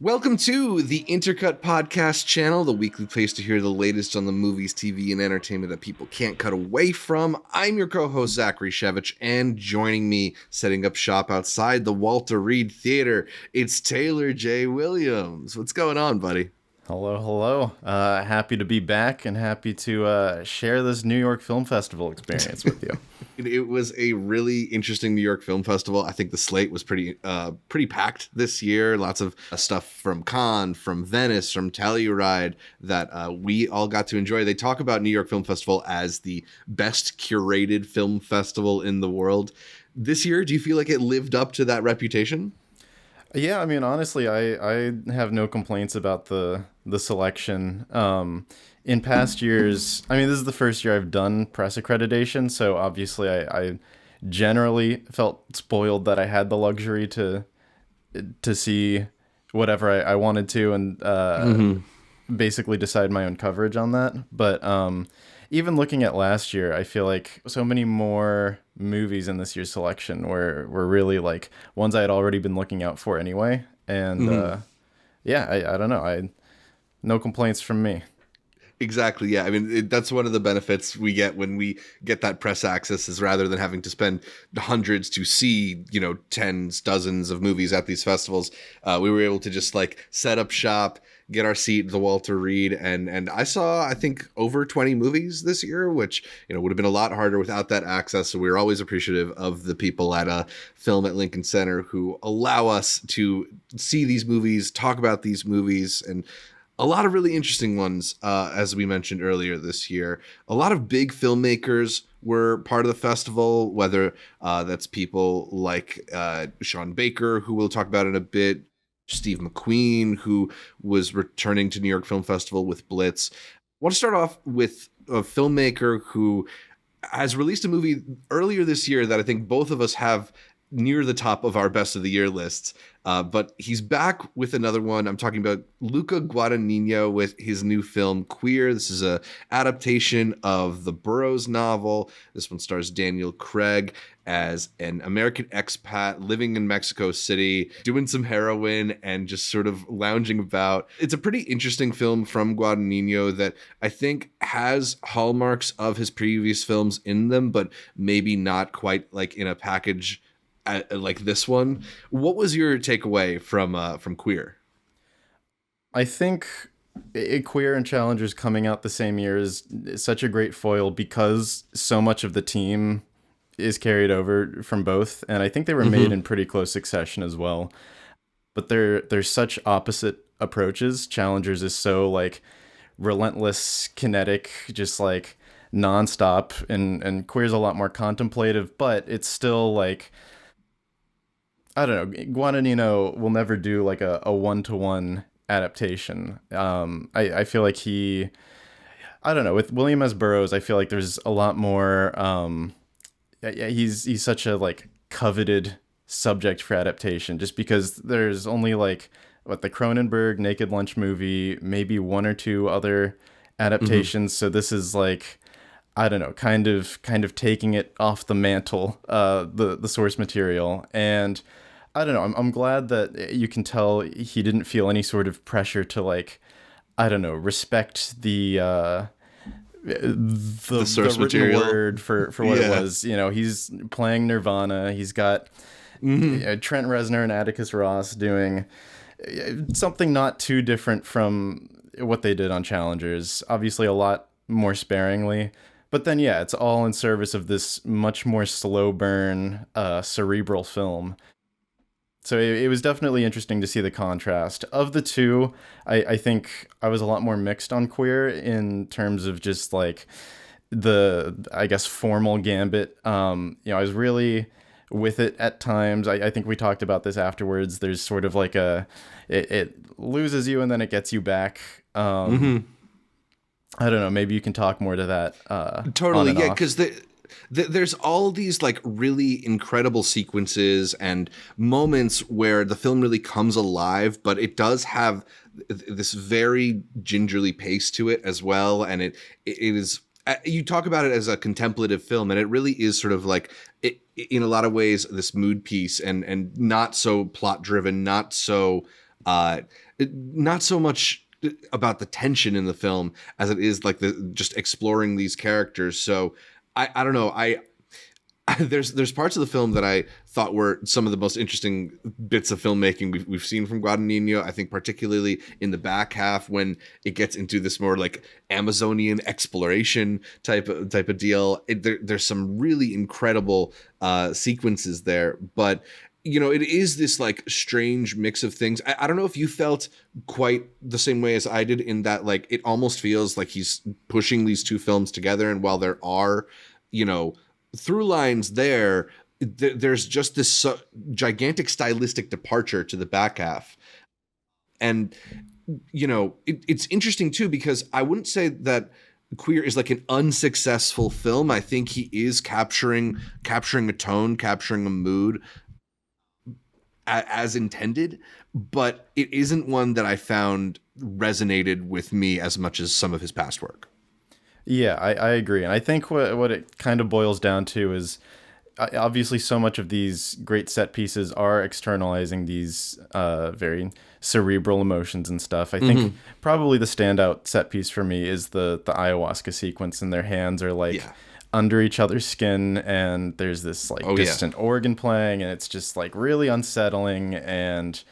Welcome to the Intercut podcast channel, the weekly place to hear the latest on the movies, TV, and entertainment that people can't cut away from. I'm your co-host, Zachary Shevich, and joining me, setting up shop outside the Walter Reed Theater, it's Taylor J. Williams. What's going on, buddy? Hello. Happy to be back and happy to share this New York Film Festival experience with you. It was a really interesting New York Film Festival. I think the slate was pretty packed this year. Lots of stuff from Cannes, from Venice, from Telluride that we all got to enjoy. They talk about New York Film Festival as the best curated film festival in the world. This year, do you feel like it lived up to that reputation? Yeah, I mean, honestly, I have no complaints about the selection. In past years, I mean, this is the first year I've done press accreditation, so obviously I generally felt spoiled that I had the luxury to see whatever I wanted to and basically decide my own coverage on that. But even looking at last year, I feel like so many more movies in this year's selection were really like ones I had already been looking out for anyway. And I don't know. No complaints from me. Exactly. Yeah. I mean, that's one of the benefits we get when we get that press access is rather than having to spend hundreds to see, tens, dozens of movies at these festivals, we were able to just like set up shop, get our seat at the Walter Reed. And I saw, I think, over 20 movies this year, which, would have been a lot harder without that access. So we were always appreciative of the people at Film at Lincoln Center who allow us to see these movies, talk about these movies, and a lot of really interesting ones, as we mentioned earlier this year. A lot of big filmmakers were part of the festival, whether that's people like Sean Baker, who we'll talk about in a bit, Steve McQueen, who was returning to New York Film Festival with Blitz. I want to start off with a filmmaker who has released a movie earlier this year that I think both of us have near the top of our best of the year lists. But he's back with another one. I'm talking about Luca Guadagnino with his new film Queer. This is a adaptation of the Burroughs novel. This one stars Daniel Craig as an American expat living in Mexico City, doing some heroin and just sort of lounging about. It's a pretty interesting film from Guadagnino that I think has hallmarks of his previous films in them, but maybe not quite like in a package like this one. What was your takeaway from Queer? I think Queer and Challengers coming out the same year is such a great foil because so much of the team is carried over from both, and I think they were made in pretty close succession as well. But they're such opposite approaches. Challengers is so like relentless, kinetic, just like nonstop, and Queer's a lot more contemplative, but it's still like, I don't know, Guadagnino will never do like a one-to-one adaptation. I feel like I don't know, with William S. Burroughs, I feel like there's a lot more, he's such a like coveted subject for adaptation just because there's only like, the Cronenberg Naked Lunch movie, maybe one or two other adaptations. So this is like, I don't know, kind of taking it off the mantle, the source material. And I don't know, I'm glad that you can tell he didn't feel any sort of pressure to like, I don't know, respect the source written material word for what it was. He's playing Nirvana. He's got Trent Reznor and Atticus Ross doing something not too different from what they did on Challengers. Obviously a lot more sparingly. But then, yeah, it's all in service of this much more slow burn, cerebral film. So it was definitely interesting to see the contrast. Of the two, I think I was a lot more mixed on Queer in terms of just like the, I guess, formal gambit. I was really with it at times. I think we talked about this afterwards. There's sort of like it loses you and then it gets you back. I don't know. Maybe you can talk more to that. Totally. Yeah. Because there's all these like really incredible sequences and moments where the film really comes alive, but it does have this very gingerly pace to it as well. And it is, you talk about it as a contemplative film, and it really is sort of like it, in a lot of ways, this mood piece and not so plot driven, not so not so much about the tension in the film as it is like the just exploring these characters. So I don't know. There's parts of the film that I thought were some of the most interesting bits of filmmaking we've seen from Guadagnino. I think particularly in the back half when it gets into this more like Amazonian exploration type of deal. There's some really incredible sequences there, but it is this like strange mix of things. I don't know if you felt quite the same way as I did in that like it almost feels like he's pushing these two films together, and while there are through lines there's just this gigantic stylistic departure to the back half. And it's interesting too, because I wouldn't say that Queer is like an unsuccessful film. I think he is capturing a tone, capturing a mood as intended, but it isn't one that I found resonated with me as much as some of his past work. Yeah, I agree. And I think what it kind of boils down to is obviously so much of these great set pieces are externalizing these very cerebral emotions and stuff. I think probably the standout set piece for me is the ayahuasca sequence, and their hands are like under each other's skin, and there's this like distant organ playing, and it's just like really unsettling and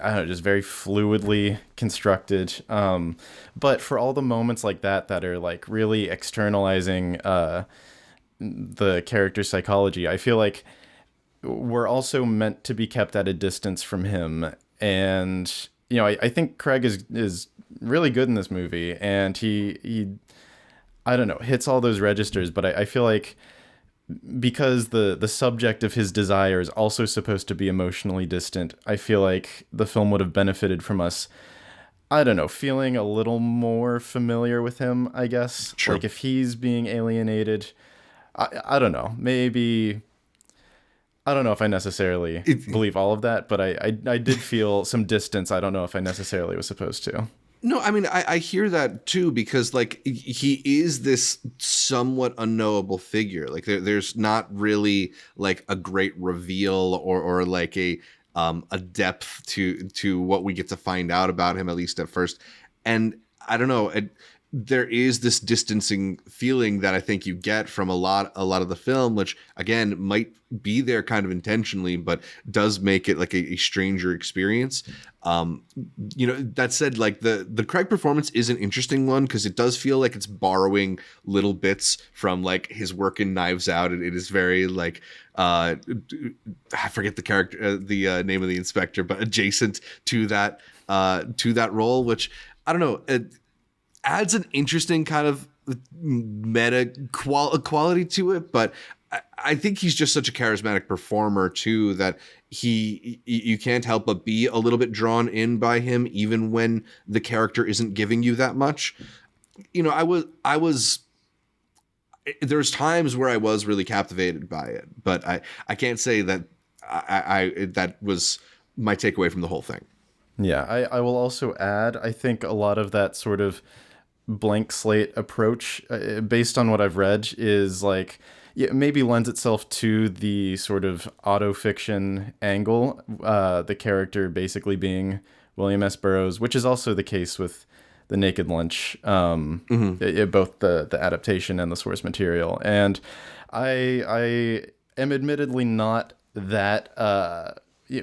I don't know, just very fluidly constructed. But for all the moments like that are like really externalizing the character's psychology, I feel like we're also meant to be kept at a distance from him. And I think Craig is really good in this movie, and he I don't know, hits all those registers, but I feel like because the subject of his desire is also supposed to be emotionally distant, I feel like the film would have benefited from us, I don't know, feeling a little more familiar with him, I guess. True. Like if he's being alienated, I don't know, maybe, I don't know if I necessarily believe all of that, but I did feel some distance. I don't know if I necessarily was supposed to. No, I mean, I hear that too, because like he is this somewhat unknowable figure. Like there's not really like a great reveal or like a depth to what we get to find out about him, at least at first. And I don't know, there is this distancing feeling that I think you get from a lot of the film, which again might be there kind of intentionally, but does make it like a stranger experience. That said, like the Craig performance is an interesting one because it does feel like it's borrowing little bits from like his work in Knives Out. It is very like I forget the character, the name of the inspector, but adjacent to that role, which I don't know. It adds an interesting kind of meta quality to it, but I think he's just such a charismatic performer too that you can't help but be a little bit drawn in by him, even when the character isn't giving you that much. I was there's times where I was really captivated by it, but I can't say that that was my takeaway from the whole thing. Yeah, I will also add, I think a lot of that sort of blank slate approach, based on what I've read, is like, maybe lends itself to the sort of autofiction angle, the character basically being William S. Burroughs, which is also the case with The Naked Lunch, both the adaptation and the source material. And I am admittedly not that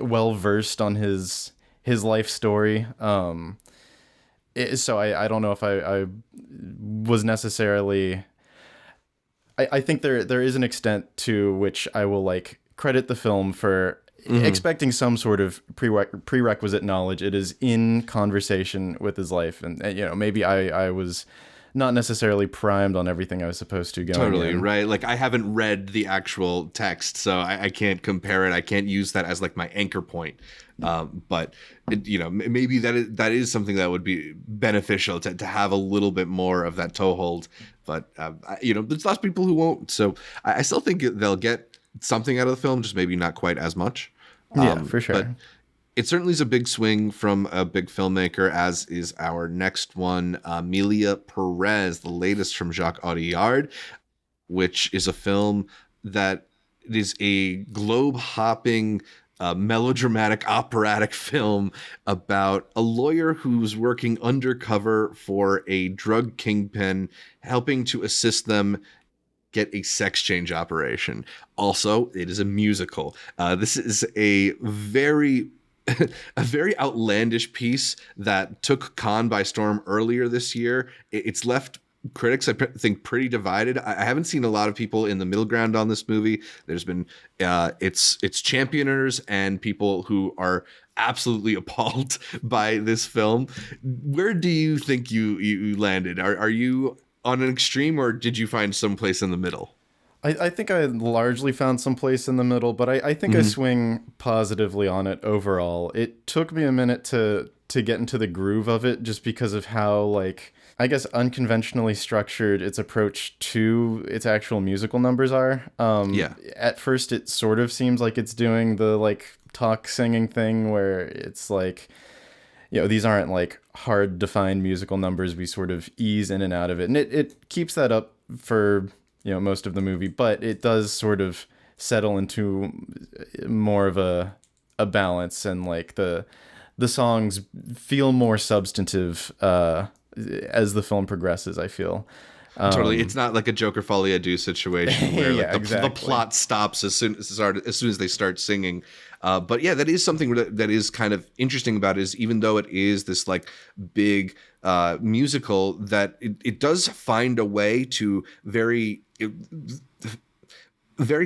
well versed on his life story. So I don't know if I was necessarily... I think there is an extent to which I will like credit the film for expecting some sort of prerequisite knowledge. It is in conversation with his life, and maybe I was not necessarily primed on everything I was supposed to go. Totally, right? Like I haven't read the actual text, so I can't compare it. I can't use that as like my anchor point. But maybe that is something that would be beneficial to have a little bit more of that toehold. But there's lots of people who won't. So I still think they'll get something out of the film, just maybe not quite as much. Yeah, for sure. But it certainly is a big swing from a big filmmaker, as is our next one, Emilia Perez, the latest from Jacques Audiard, which is a film that is a globe-hopping melodramatic, operatic film about a lawyer who's working undercover for a drug kingpin, helping to assist them get a sex change operation. Also, it is a musical. This is a very a very outlandish piece that took Cannes by storm earlier this year. It's left critics, I think, pretty divided. I haven't seen a lot of people in the middle ground on this movie. There's been its championers and people who are absolutely appalled by this film. Where do you think you landed? Are you on an extreme, or did you find some place in the middle? I think I largely found some place in the middle, but I think I swing positively on it overall. It took me a minute to get into the groove of it, just because of how, like, I guess unconventionally structured its approach to its actual musical numbers are. At first, it sort of seems like it's doing the, like, talk singing thing where it's like, you know, these aren't like hard defined musical numbers. We sort of ease in and out of it. And it keeps that up for, you know, most of the movie, but it does sort of settle into more of a balance, and like the songs feel more substantive as the film progresses, I feel. Totally. It's not like a Joker Folie à Deux situation where yeah, the plot stops as soon as they start singing. But yeah, that is something that is kind of interesting about it, is even though it is this like big musical, that it does find a way to very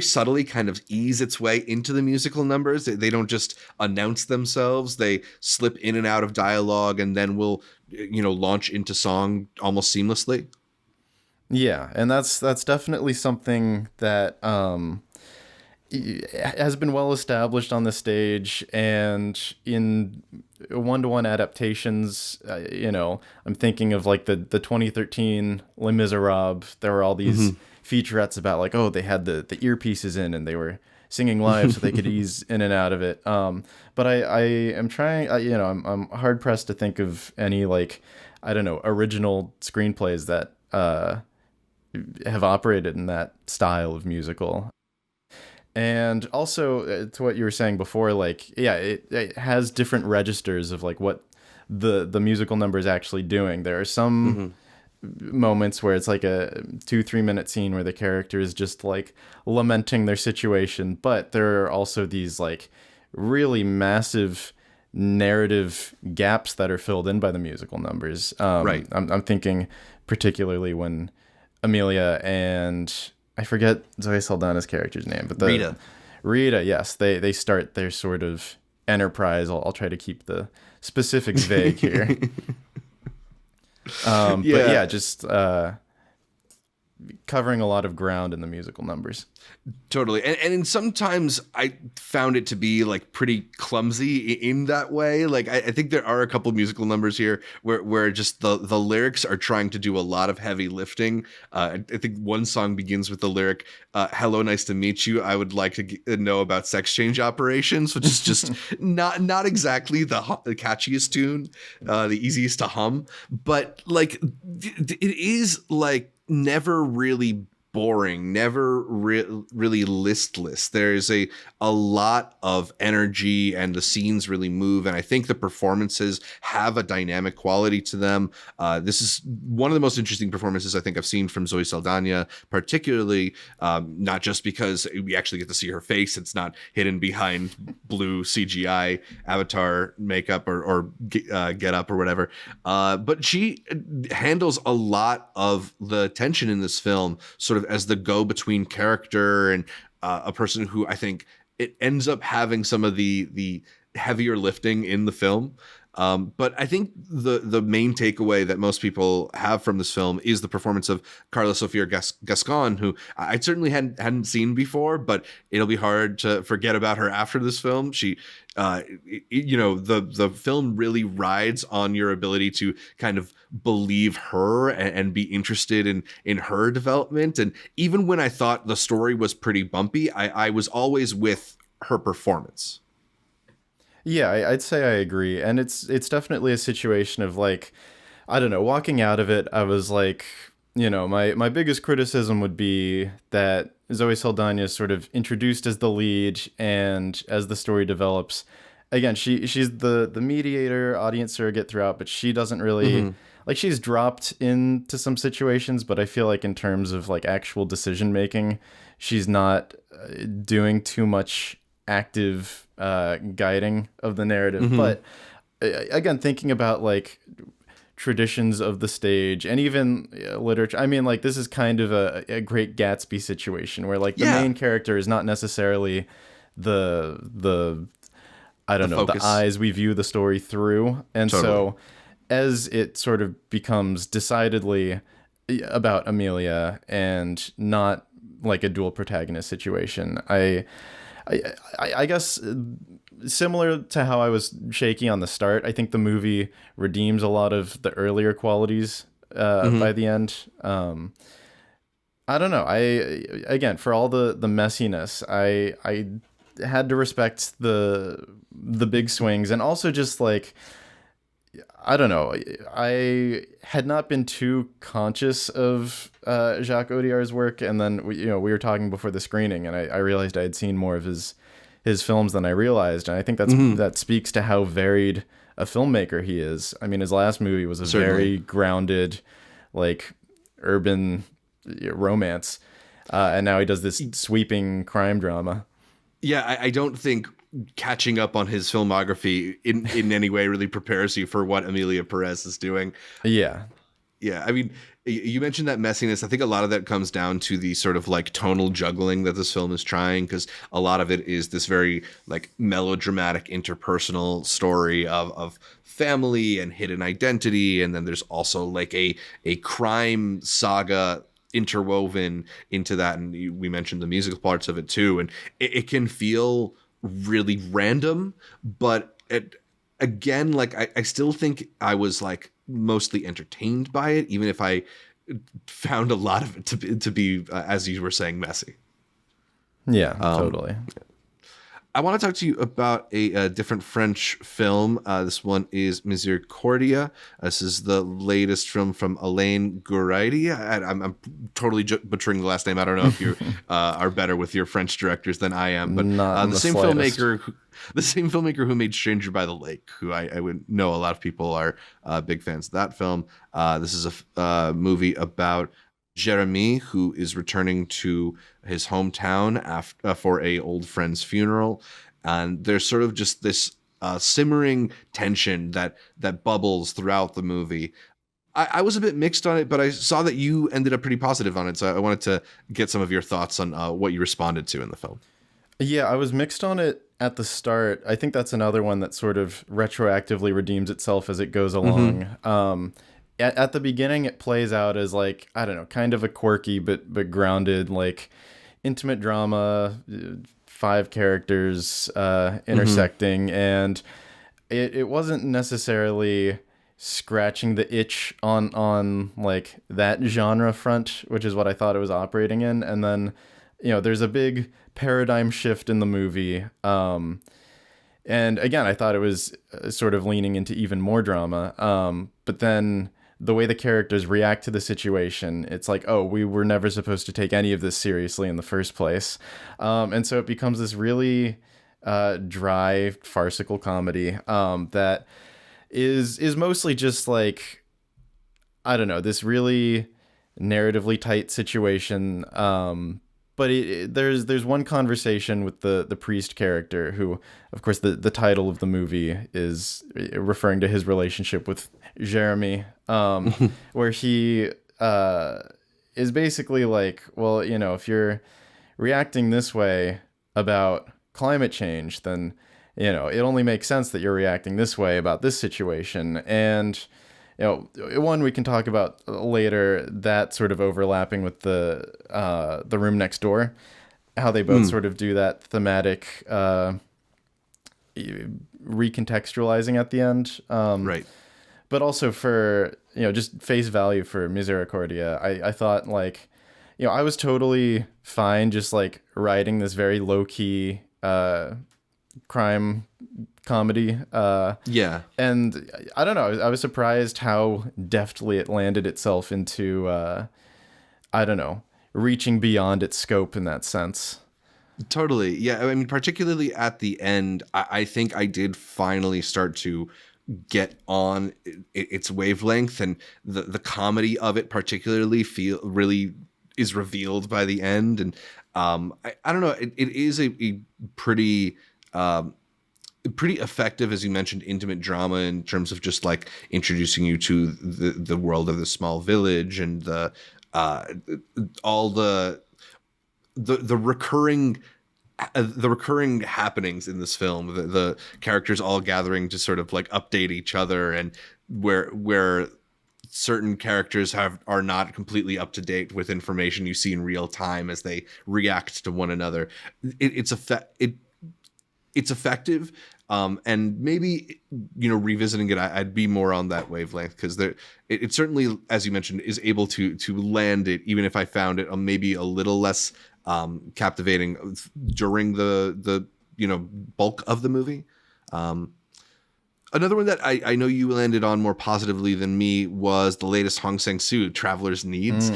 subtly kind of ease its way into the musical numbers. They don't just announce themselves. They slip in and out of dialogue and then will, you know, launch into song almost seamlessly. Yeah, and that's definitely something that has been well established on the stage, and in one-to-one adaptations. You know, I'm thinking of like the 2013 Les Miserables. There were all these featurettes about like, oh, they had the earpieces in and they were singing live so they could ease in and out of it. But I am trying, you know, I'm hard pressed to think of any, like, I don't know, original screenplays that have operated in that style of musical. And also, to what you were saying before, like, yeah, it has different registers of like what the musical number is actually doing. There are some moments where it's like a 2-3 minute scene where the character is just like lamenting their situation, but there are also these like really massive narrative gaps that are filled in by the musical numbers. Right. I'm thinking particularly when Emilia and I forget Zoe Saldana's character's name, but Rita, yes, they start their sort of enterprise. I'll try to keep the specifics vague here. But yeah, just covering a lot of ground in the musical numbers. Totally. And sometimes I found it to be like pretty clumsy in that way. Like I think there are a couple musical numbers here where just the lyrics are trying to do a lot of heavy lifting. I think one song begins with the lyric, hello, nice to meet you. I would like to know about sex change operations, which is just not exactly the catchiest tune, the easiest to hum. But like it is like never really boring, never really listless. There's a lot of energy and the scenes really move, and I think the performances have a dynamic quality to them. This is one of the most interesting performances I think I've seen from Zoe Saldana, particularly not just because we actually get to see her face. It's not hidden behind blue CGI avatar makeup or get up or whatever, but she handles a lot of the tension in this film sort of as the go-between character and a person who I think it ends up having some of the heavier lifting in the film. But I think the main takeaway that most people have from this film is the performance of Carla Sofia Gascon, who I certainly hadn't seen before, but it'll be hard to forget about her after this film. She, you know, the film really rides on your ability to kind of believe her and be interested in her development. And even when I thought the story was pretty bumpy, I was always with her performance. Yeah, I'd say I agree. And it's definitely a situation of like, I don't know, walking out of it, I was like, my biggest criticism would be that Zoe Saldana is sort of introduced as the lead, and as the story develops, again, she's the mediator, audience surrogate throughout, but she doesn't really like, she's dropped into some situations, but I feel like in terms of like actual decision making, she's not doing too much active guiding of the narrative. But again, thinking about like traditions of the stage and even literature, I mean, like, this is kind of a Great Gatsby situation where like the main character is not necessarily the I don't know, focus. The eyes we view the story through. And so as it sort of becomes decidedly about Emilia and not like a dual protagonist situation, I guess similar to how I was shaky on the start, I think the movie redeems a lot of the earlier qualities by the end. I don't know. Again, for all the messiness, I had to respect the big swings, and also just like, I don't know, I had not been too conscious of Jacques Audiard's work, and then we were talking before the screening, and I realized I had seen more of his films than I realized, and I think that speaks to how varied a filmmaker he is. I mean, his last movie was a very grounded, like, urban romance, and now he does this sweeping crime drama. Yeah, I don't think catching up on his filmography in any way really prepares you for what Emilia Perez is doing. Yeah. I mean, you mentioned that messiness. I think a lot of that comes down to the sort of like tonal juggling that this film is trying, because a lot of it is this very like melodramatic interpersonal story of family and hidden identity, and then there's also like a crime saga interwoven into that, and we mentioned the musical parts of it too, and it can feel really random, but again, like I still think I was like mostly entertained by it, even if I found a lot of it to be as you were saying, messy. Yeah, totally. I want to talk to you about a different French film. This one is Misericordia. This is the latest film from Alain Gouraidi. I'm totally butchering the last name. I don't know if you are better with your French directors than I am, but the same filmmaker who made Stranger by the Lake, who I would know a lot of people are big fans of that film. This is a movie about Jeremy, who is returning to his hometown for a old friend's funeral, and there's sort of just this simmering tension that bubbles throughout the movie. I was a bit mixed on it, but I saw that you ended up pretty positive on it, so I wanted to get some of your thoughts on what you responded to in the film. Yeah, I was mixed on it at the start. I think that's another one that sort of retroactively redeems itself as it goes along. At the beginning, it plays out as like, I don't know, kind of a quirky but grounded, like, intimate drama, 5 characters intersecting, and it wasn't necessarily scratching the itch on like that genre front, which is what I thought it was operating in. And then, there's a big paradigm shift in the movie. And again, I thought it was sort of leaning into even more drama. But then the way the characters react to the situation, it's like, oh, we were never supposed to take any of this seriously in the first place. And so it becomes this really dry, farcical comedy that is mostly just like, I don't know, this really narratively tight situation. But there's one conversation with the priest character who, of course, the title of the movie is referring to his relationship with Jeremy, where he is basically like, well, if you're reacting this way about climate change, then, it only makes sense that you're reacting this way about this situation. And one we can talk about later, that sort of overlapping with the Room Next Door, how they both sort of do that thematic recontextualizing at the end. Right. But also for, just face value for Misericordia, I thought, like, I was totally fine just like writing this very low key crime comedy. And I don't know, I was surprised how deftly it landed itself into I don't know, reaching beyond its scope in that sense. Totally. Yeah. I mean, particularly at the end, I think I did finally start to get on its wavelength, and the comedy of it particularly really is revealed by the end. And I don't know, it is a pretty pretty effective, as you mentioned, intimate drama in terms of just like introducing you to the world of the small village, and all the recurring happenings in this film, the characters all gathering to sort of like update each other, and where certain characters are not completely up to date with information you see in real time as they react to one another. It's effective. And maybe, revisiting it, I'd be more on that wavelength, because it certainly, as you mentioned, is able to land it, even if I found it maybe a little less captivating during the bulk of the movie. Another one that I know you landed on more positively than me was the latest Hong Sang-soo, Traveler's Needs.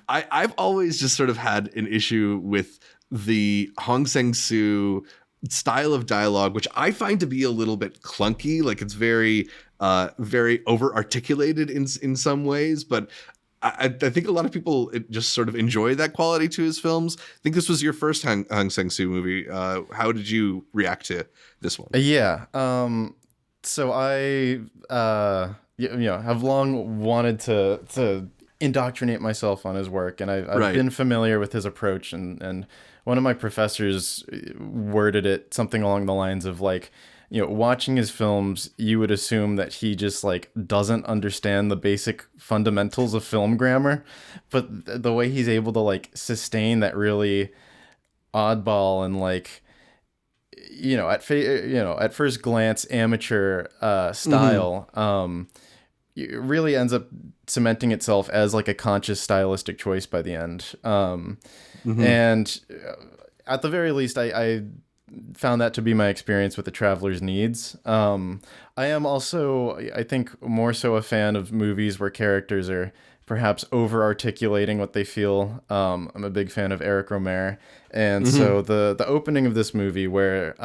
I've always just sort of had an issue with the Hong Sang-soo style of dialogue, which I find to be a little bit clunky. Like, it's very over articulated in some ways, but I think a lot of people just sort of enjoy that quality to his films. I think this was your first Hong Sang-soo movie. How did you react to this one? Yeah. So I have long wanted to indoctrinate myself on his work, and I've been familiar with his approach, and one of my professors worded it something along the lines of like, watching his films, you would assume that he just like doesn't understand the basic fundamentals of film grammar, but the way he's able to like sustain that really oddball and like, at first glance amateur style, it really ends up cementing itself as like a conscious stylistic choice by the end. And at the very least, I found that to be my experience with The Traveler's Needs. I am also, I think, more so a fan of movies where characters are perhaps over-articulating what they feel. I'm a big fan of Eric Romer. And so the opening of this movie where,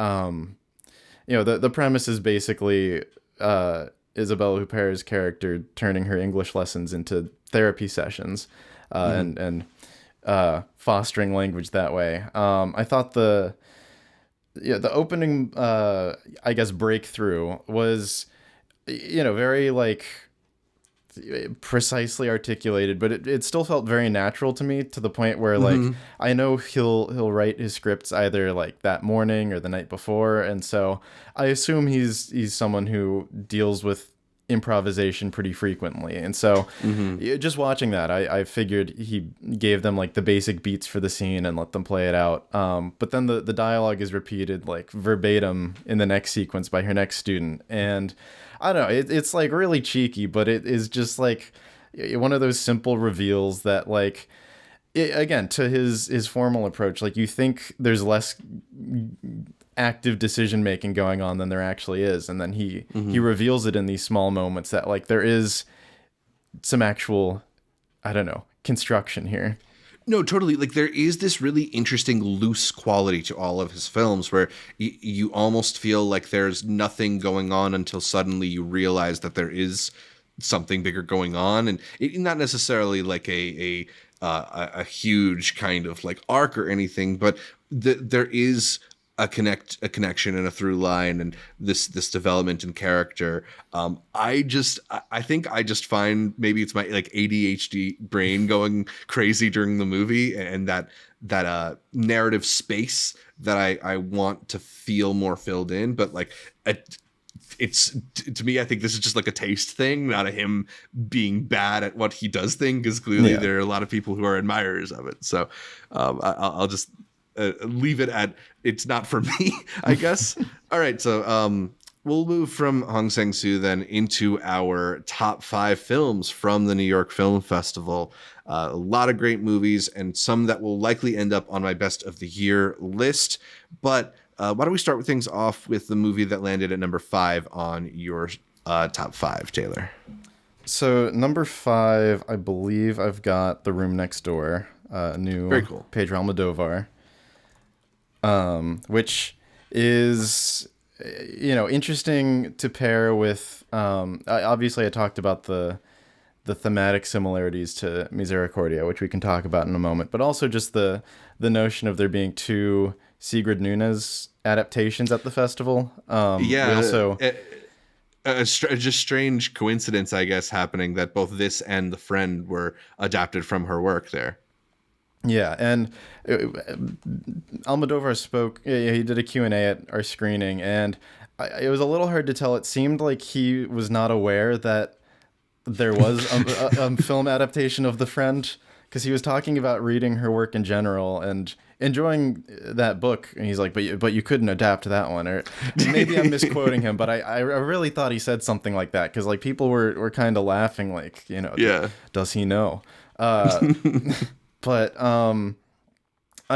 the premise is basically Isabelle Huppert's character turning her English lessons into therapy sessions and fostering language that way. I thought the opening, I guess, breakthrough was, very like precisely articulated, but it still felt very natural to me, to the point where like I know he'll write his scripts either like that morning or the night before, and so I assume he's someone who deals with improvisation pretty frequently, and so just watching that, I figured he gave them like the basic beats for the scene and let them play it out, but then the dialogue is repeated like verbatim in the next sequence by her next student, and I don't know, it's like really cheeky, but it is just like one of those simple reveals that like again, to his formal approach, like you think there's less active decision making going on than there actually is, and then he reveals it in these small moments that like there is some actual, I don't know, construction here. No, totally. Like, there is this really interesting loose quality to all of his films where you almost feel like there's nothing going on until suddenly you realize that there is something bigger going on, and not necessarily like a huge kind of like arc or anything, but there is a connection and a through line, and this development in character. I think I just find, maybe it's my like ADHD brain going crazy during the movie, and that narrative space that I want to feel more filled in, but like it's, to me, I think this is just like a taste thing, not a him being bad at what he does thing, because clearly there are a lot of people who are admirers of it. So I'll just leave it at it's not for me, I guess. All right, so we'll move from Hong Sang-soo then into our top 5 films from the New York Film Festival. A lot of great movies, and some that will likely end up on my best of the year list. But why don't we start things off with the movie that landed at number 5 on your top 5, Taylor? So number 5, I believe I've got The Room Next Door, new Very cool. Pedro Almodovar, which is, interesting to pair with. Obviously, I talked about the thematic similarities to Misericordia, which we can talk about in a moment, but also just the notion of there being 2 Sigrid Nunez adaptations at the festival. We also just strange coincidence, I guess, happening that both this and The Friend were adapted from her work there. Yeah, and Almodovar spoke. He did a Q&A at our screening, and it was a little hard to tell. It seemed like he was not aware that there was a film adaptation of The Friend, because he was talking about reading her work in general and enjoying that book. And he's like, but you couldn't adapt that one. Or maybe I'm misquoting him, but I really thought he said something like that, because like people were kind of laughing, like, does he know? But I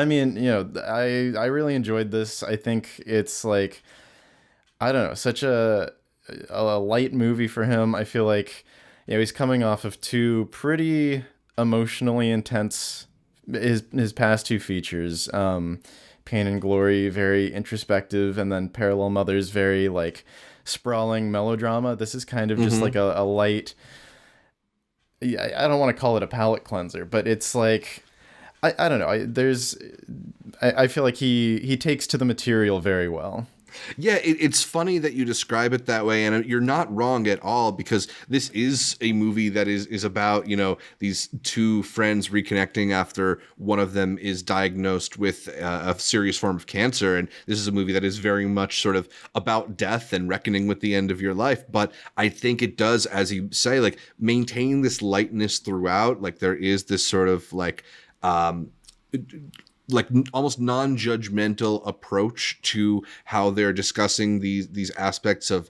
mean, I really enjoyed this. I think it's like, I don't know, such a light movie for him. I feel like, he's coming off of 2 pretty emotionally intense, his past 2 features, Pain and Glory, very introspective, and then Parallel Mothers, very like sprawling melodrama. This is kind of just like a light, I don't want to call it a palate cleanser, but it's like, I don't know. I feel like he takes to the material very well. Yeah, it's funny that you describe it that way, and you're not wrong at all, because this is a movie that is about, these 2 friends reconnecting after one of them is diagnosed with a serious form of cancer. And this is a movie that is very much sort of about death and reckoning with the end of your life. But I think it does, as you say, like maintain this lightness throughout. Like there is this sort of like almost non-judgmental approach to how they're discussing these aspects of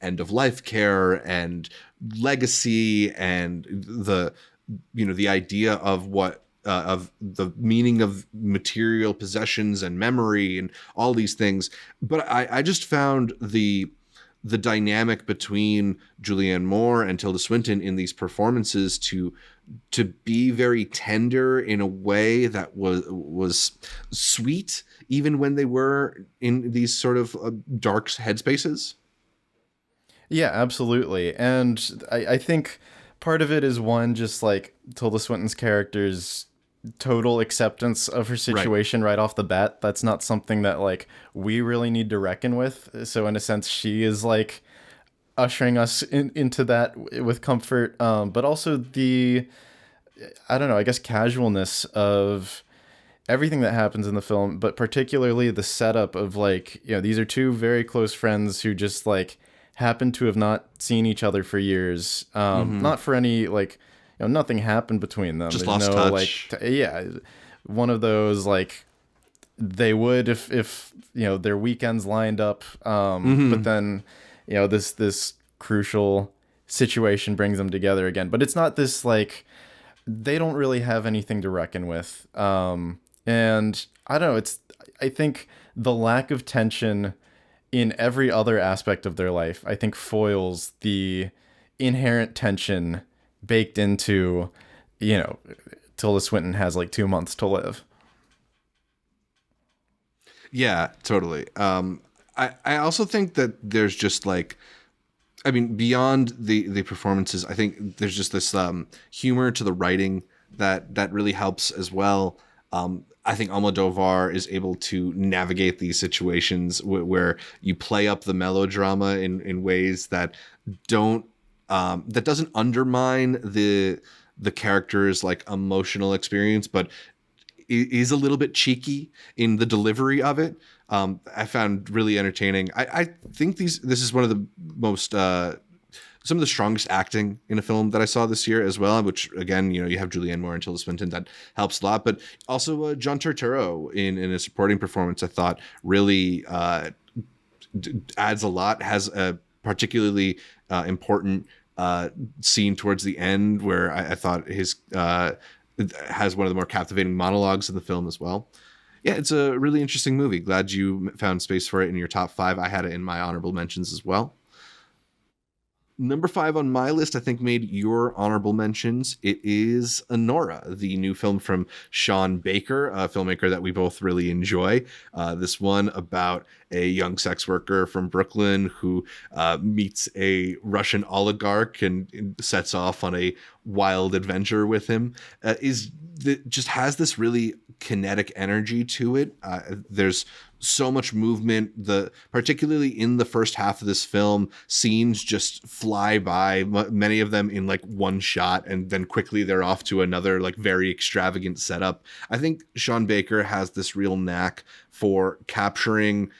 end of life care and legacy, and the idea of what of the meaning of material possessions and memory and all these things. But I just found the dynamic between Julianne Moore and Tilda Swinton in these performances to be very tender in a way that was sweet, even when they were in these sort of dark headspaces. Yeah, absolutely. And I think part of it is, one, just like Tilda Swinton's character's total acceptance of her situation right off the bat. That's not something that like we really need to reckon with. So in a sense, she is like ushering us into that with comfort. But also the, I don't know, I guess casualness of everything that happens in the film, but particularly the setup of like, these are 2 very close friends who just like happen to have not seen each other for years. Not for any like, nothing happened between them. Just There's lost no touch. One of those like they would if their weekends lined up. But then this crucial situation brings them together again. But it's not this like, they don't really have anything to reckon with. And I don't know. I think the lack of tension in every other aspect of their life, I think, foils the inherent tension baked into, Tilda Swinton has like 2 months to live. Yeah, totally. I also think that there's just like, I mean, beyond the performances, I think there's just this humor to the writing that really helps as well. I think Almodovar is able to navigate these situations where you play up the melodrama in ways that doesn't undermine the character's like emotional experience, but is a little bit cheeky in the delivery of it. I found really entertaining. I think this is one of the most some of the strongest acting in a film that I saw this year as well, which again, you have Julianne Moore and Tilda Swinton, that helps a lot, but also John Turturro in a supporting performance, I thought really adds a lot, has a particularly important scene towards the end where I thought his has one of the more captivating monologues in the film as well. Yeah, it's a really interesting movie. Glad you found space for it in your top 5. I had it in my honorable mentions as well. Number 5 on my list, I think, made your honorable mentions. It is Anora, the new film from Sean Baker, a filmmaker that we both really enjoy. This one about a young sex worker from Brooklyn who meets a Russian oligarch and sets off on a wild adventure with him. Just has this really kinetic energy to it. There's so much movement. Particularly in the first half of this film, scenes just fly by, many of them in like one shot, and then quickly they're off to another like very extravagant setup. I think Sean Baker has this real knack for capturing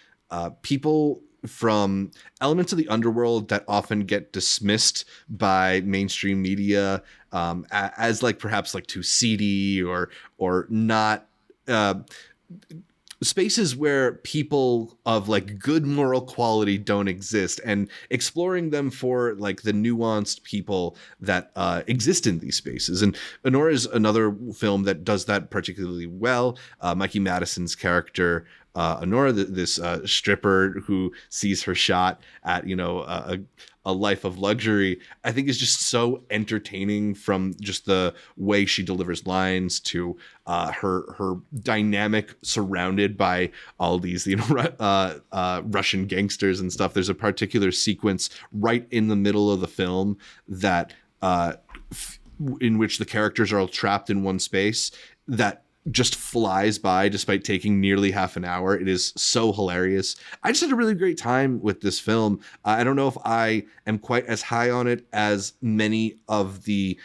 people from elements of the underworld that often get dismissed by mainstream media as like perhaps like too seedy or not spaces where people of like good moral quality don't exist, and exploring them for like the nuanced people that exist in these spaces. And Anora is another film that does that particularly well. Mikey Madison's character, Anora, this stripper who sees her shot at, a life of luxury, I think is just so entertaining, from just the way she delivers lines to her dynamic surrounded by all these Russian gangsters and stuff. There's a particular sequence right in the middle of the film that in which the characters are all trapped in one space that just flies by despite taking nearly half an hour. It is so hilarious. I just had a really great time with this film. I don't know if I am quite as high on it as many of the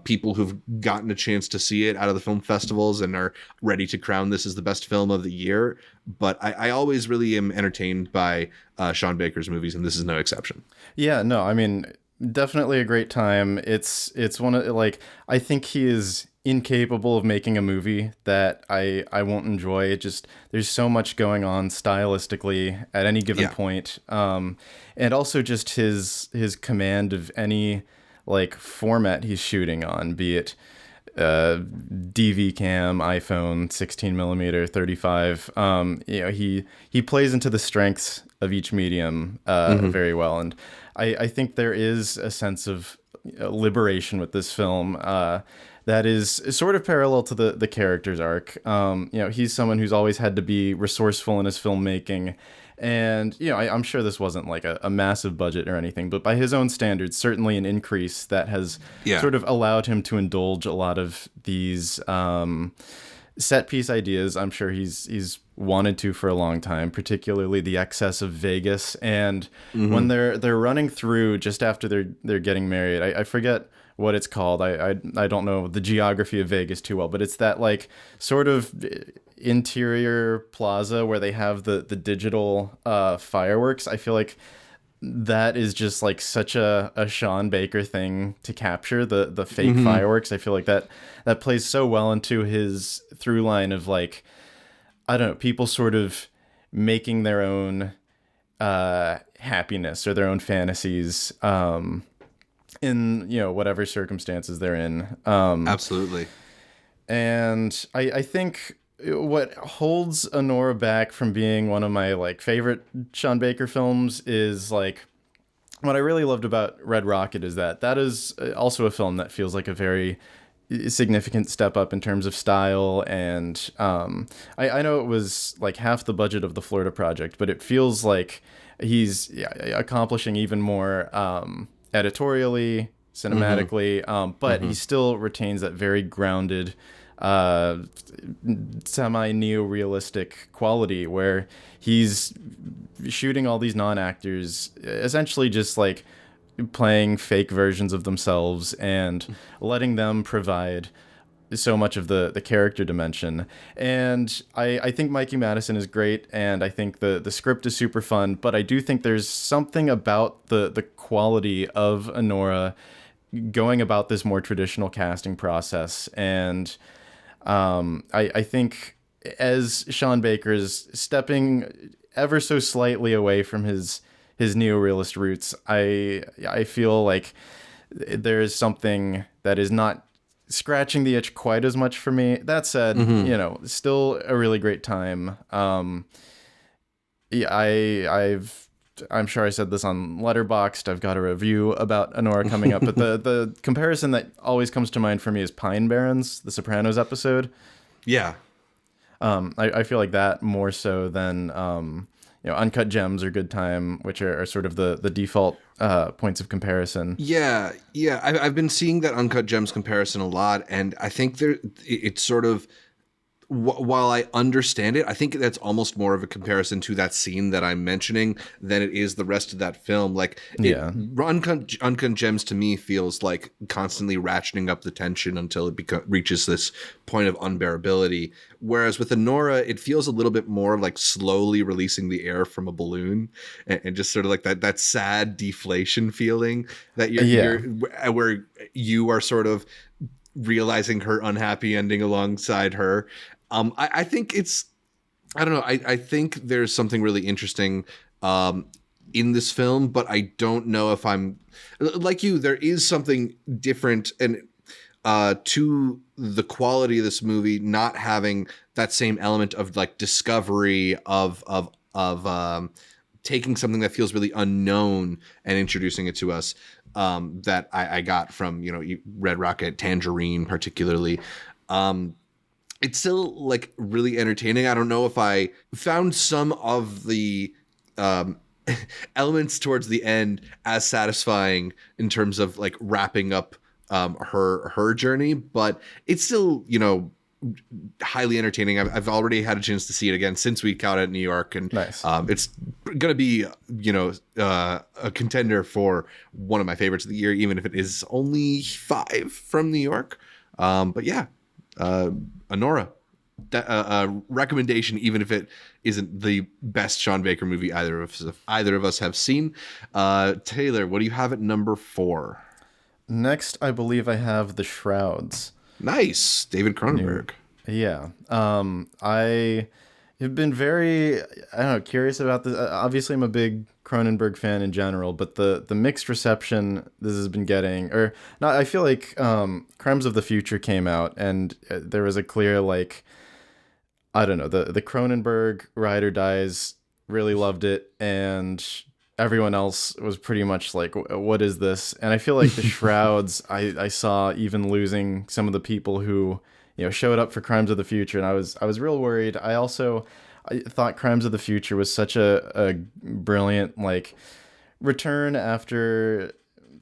people who've gotten a chance to see it out of the film festivals and are ready to crown this as the best film of the year. But I always really am entertained by Sean Baker's movies, and this is no exception. Yeah, no, I mean, definitely a great time. It's one of, like, I think he is incapable of making a movie that I won't enjoy. It just, there's so much going on stylistically at any given point. And also just his command of any like format he's shooting on, be it DV cam, iPhone, 16 millimeter, 35. He plays into the strengths of each medium very well. And I think there is a sense of liberation with this film that is sort of parallel to the character's arc. He's someone who's always had to be resourceful in his filmmaking. And, I'm sure this wasn't like a massive budget or anything, but by his own standards, certainly an increase that has sort of allowed him to indulge a lot of these set piece ideas. I'm sure he's wanted to for a long time, particularly the excess of Vegas. And when they're running through just after they're getting married, I forget what it's called. I don't know the geography of Vegas too well, but it's that like sort of interior plaza where they have the digital fireworks. I feel like that is just like such a Sean Baker thing to capture, the fake fireworks. I feel like that plays so well into his through line of like, I don't know, people sort of making their own happiness or their own fantasies in whatever circumstances they're in. Absolutely. And I think what holds Anora back from being one of my like favorite Sean Baker films is like, what I really loved about Red Rocket is that is also a film that feels like a very significant step up in terms of style. And I know it was like half the budget of the Florida Project, but it feels like he's accomplishing even more editorially, cinematically, but he still retains that very grounded semi-neo-realistic quality where he's shooting all these non-actors essentially just like playing fake versions of themselves and letting them provide so much of the character dimension. And I think Mikey Madison is great, and I think the script is super fun, but I do think there's something about the quality of Anora going about this more traditional casting process. And I think as Sean Baker's stepping ever so slightly away from his neorealist roots, I feel like there is something that is not scratching the itch quite as much for me. That said, still a really great time. I've I'm sure I said this on Letterboxd. I've got a review about Anora coming up, but the comparison that always comes to mind for me is Pine Barrens, the Sopranos episode. Yeah. I feel like that more so than Uncut Gems or Good Time, which are sort of the default points of comparison. Yeah. I've been seeing that Uncut Gems comparison a lot, and I think it's sort of, while I understand it, I think that's almost more of a comparison to that scene that I'm mentioning than it is the rest of that film. Like, Uncut Gems to me feels like constantly ratcheting up the tension until it reaches this point of unbearability. Whereas with Anora, it feels a little bit more like slowly releasing the air from a balloon, and just sort of like that sad deflation feeling that you're where you are sort of realizing her unhappy ending alongside her. I think I don't know. I think there's something really interesting in this film, but I don't know if I'm like you. There is something different and to the quality of this movie, not having that same element of like discovery of taking something that feels really unknown and introducing it to us. That I got from Red Rocket, Tangerine, particularly. It's still like really entertaining. I don't know if I found some of the elements towards the end as satisfying in terms of like wrapping up her journey, but it's still highly entertaining. I've already had a chance to see it again since we caught it in New York, and nice. It's gonna be a contender for one of my favorites of the year, even if it is only 5 from New York. But yeah. Anora, recommendation, even if it isn't the best Sean Baker movie either of us have seen. Taylor, what do you have at number 4? Next, I believe I have The Shrouds. Nice, David Cronenberg. Yeah, I have been very, curious about this. Obviously, I'm a big Cronenberg fan in general, but the mixed reception this has been getting, or not, I feel like Crimes of the Future came out, and there was a clear, like, I don't know, the Cronenberg ride or dies really loved it, and everyone else was pretty much like, what is this? And I feel like The Shrouds, I saw even losing some of the people who showed up for Crimes of the Future, and I was real worried. I thought Crimes of the Future was such a brilliant like return after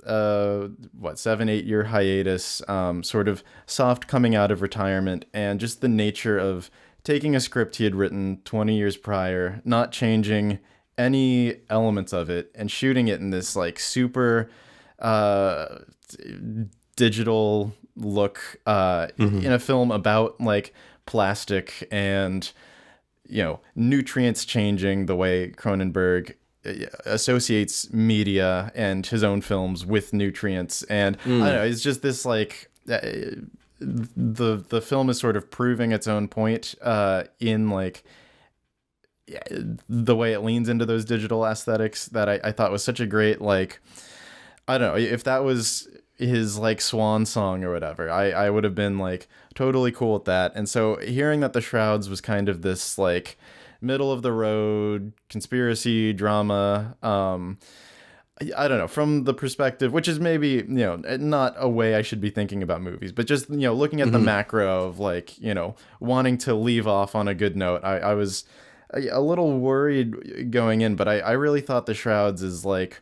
7-8 year hiatus, sort of soft coming out of retirement, and just the nature of taking a script he had written 20 years prior, not changing any elements of it, and shooting it in this like super digital look in a film about like plastic and nutrients changing the way Cronenberg associates media and his own films with nutrients. And I don't know, it's just this like the film is sort of proving its own point in like the way it leans into those digital aesthetics that I thought was such a great, like, I don't know, if that was his like swan song or whatever, I would have been like totally cool with that. And so hearing that The Shrouds was kind of this like middle of the road conspiracy drama, I don't know, from the perspective, which is maybe, not a way I should be thinking about movies, but just, looking at the macro of like, wanting to leave off on a good note. I was a little worried going in, but I really thought The Shrouds is like,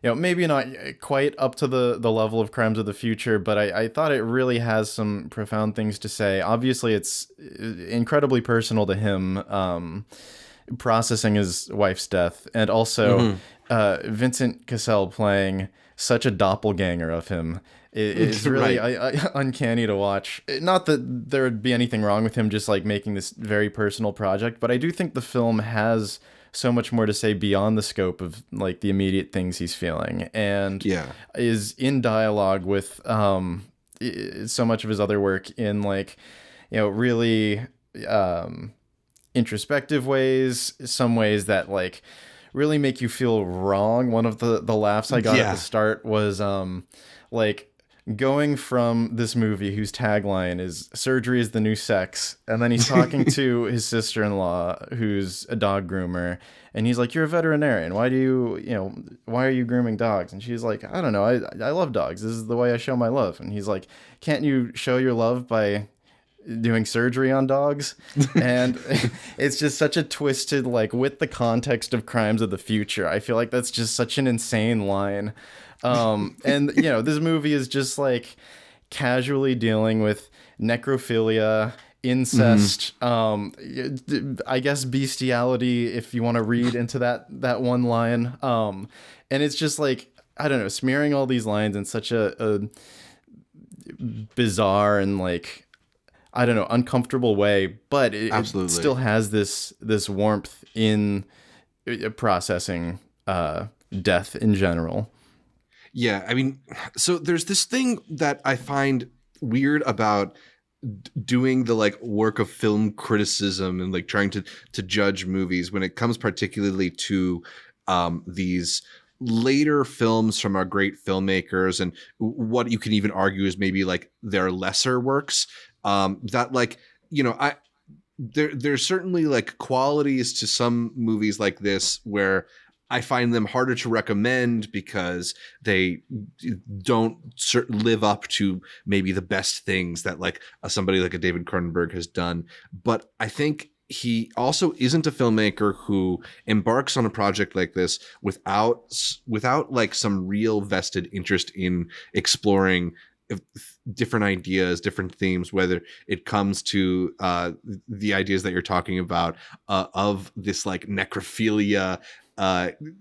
maybe not quite up to the level of Crimes of the Future, but I thought it really has some profound things to say. Obviously, it's incredibly personal to him, processing his wife's death, and also Vincent Cassel playing such a doppelganger of him. It's really uncanny to watch. Not that there would be anything wrong with him just like making this very personal project, but I do think the film has so much more to say beyond the scope of like the immediate things he's feeling, and is in dialogue with so much of his other work in like really introspective ways, some ways that like really make you feel wrong. One of the laughs I got at the start was like going from this movie whose tagline is "surgery is the new sex," and then he's talking to his sister-in-law who's a dog groomer, and he's like, "You're a veterinarian. Why do why are you grooming dogs?" And she's like, "I don't know. I love dogs. This is the way I show my love." And he's like, "Can't you show your love by doing surgery on dogs?" And it's just such a twisted, like, with the context of Crimes of the Future, I feel like that's just such an insane line. And this movie is just like casually dealing with necrophilia, incest, I guess bestiality, if you want to read into that one line. And it's just like, I don't know, smearing all these lines in such a bizarre and, like, I don't know, uncomfortable way, but it still has this warmth in processing death in general. Yeah, I mean, so there's this thing that I find weird about doing the, like, work of film criticism and, like, trying to judge movies when it comes particularly to these later films from our great filmmakers, and what you can even argue is maybe like their lesser works, that, like, there's certainly, like, qualities to some movies like this where I find them harder to recommend because they don't live up to maybe the best things that, like, somebody like a David Cronenberg has done. But I think he also isn't a filmmaker who embarks on a project like this without like some real vested interest in exploring different ideas, different themes, whether it comes to the ideas that you're talking about of this, like, necrophilia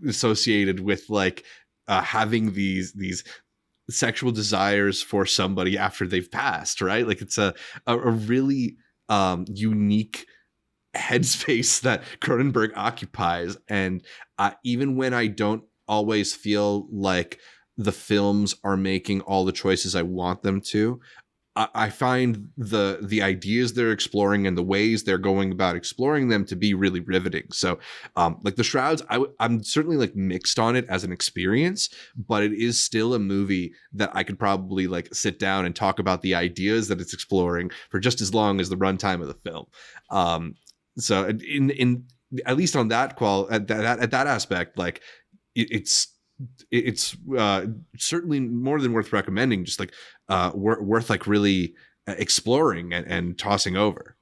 associated with, like, having these sexual desires for somebody after they've passed, right? Like, it's a really unique headspace that Cronenberg occupies. And even when I don't always feel like the films are making all the choices I want them to, I find the ideas they're exploring and the ways they're going about exploring them to be really riveting. So, like, The Shrouds, I'm certainly, like, mixed on it as an experience, but it is still a movie that I could probably, like, sit down and talk about the ideas that it's exploring for just as long as the runtime of the film. So in at least on that at that aspect, like, it's certainly more than worth recommending, just, like, worth, like, really exploring and tossing over.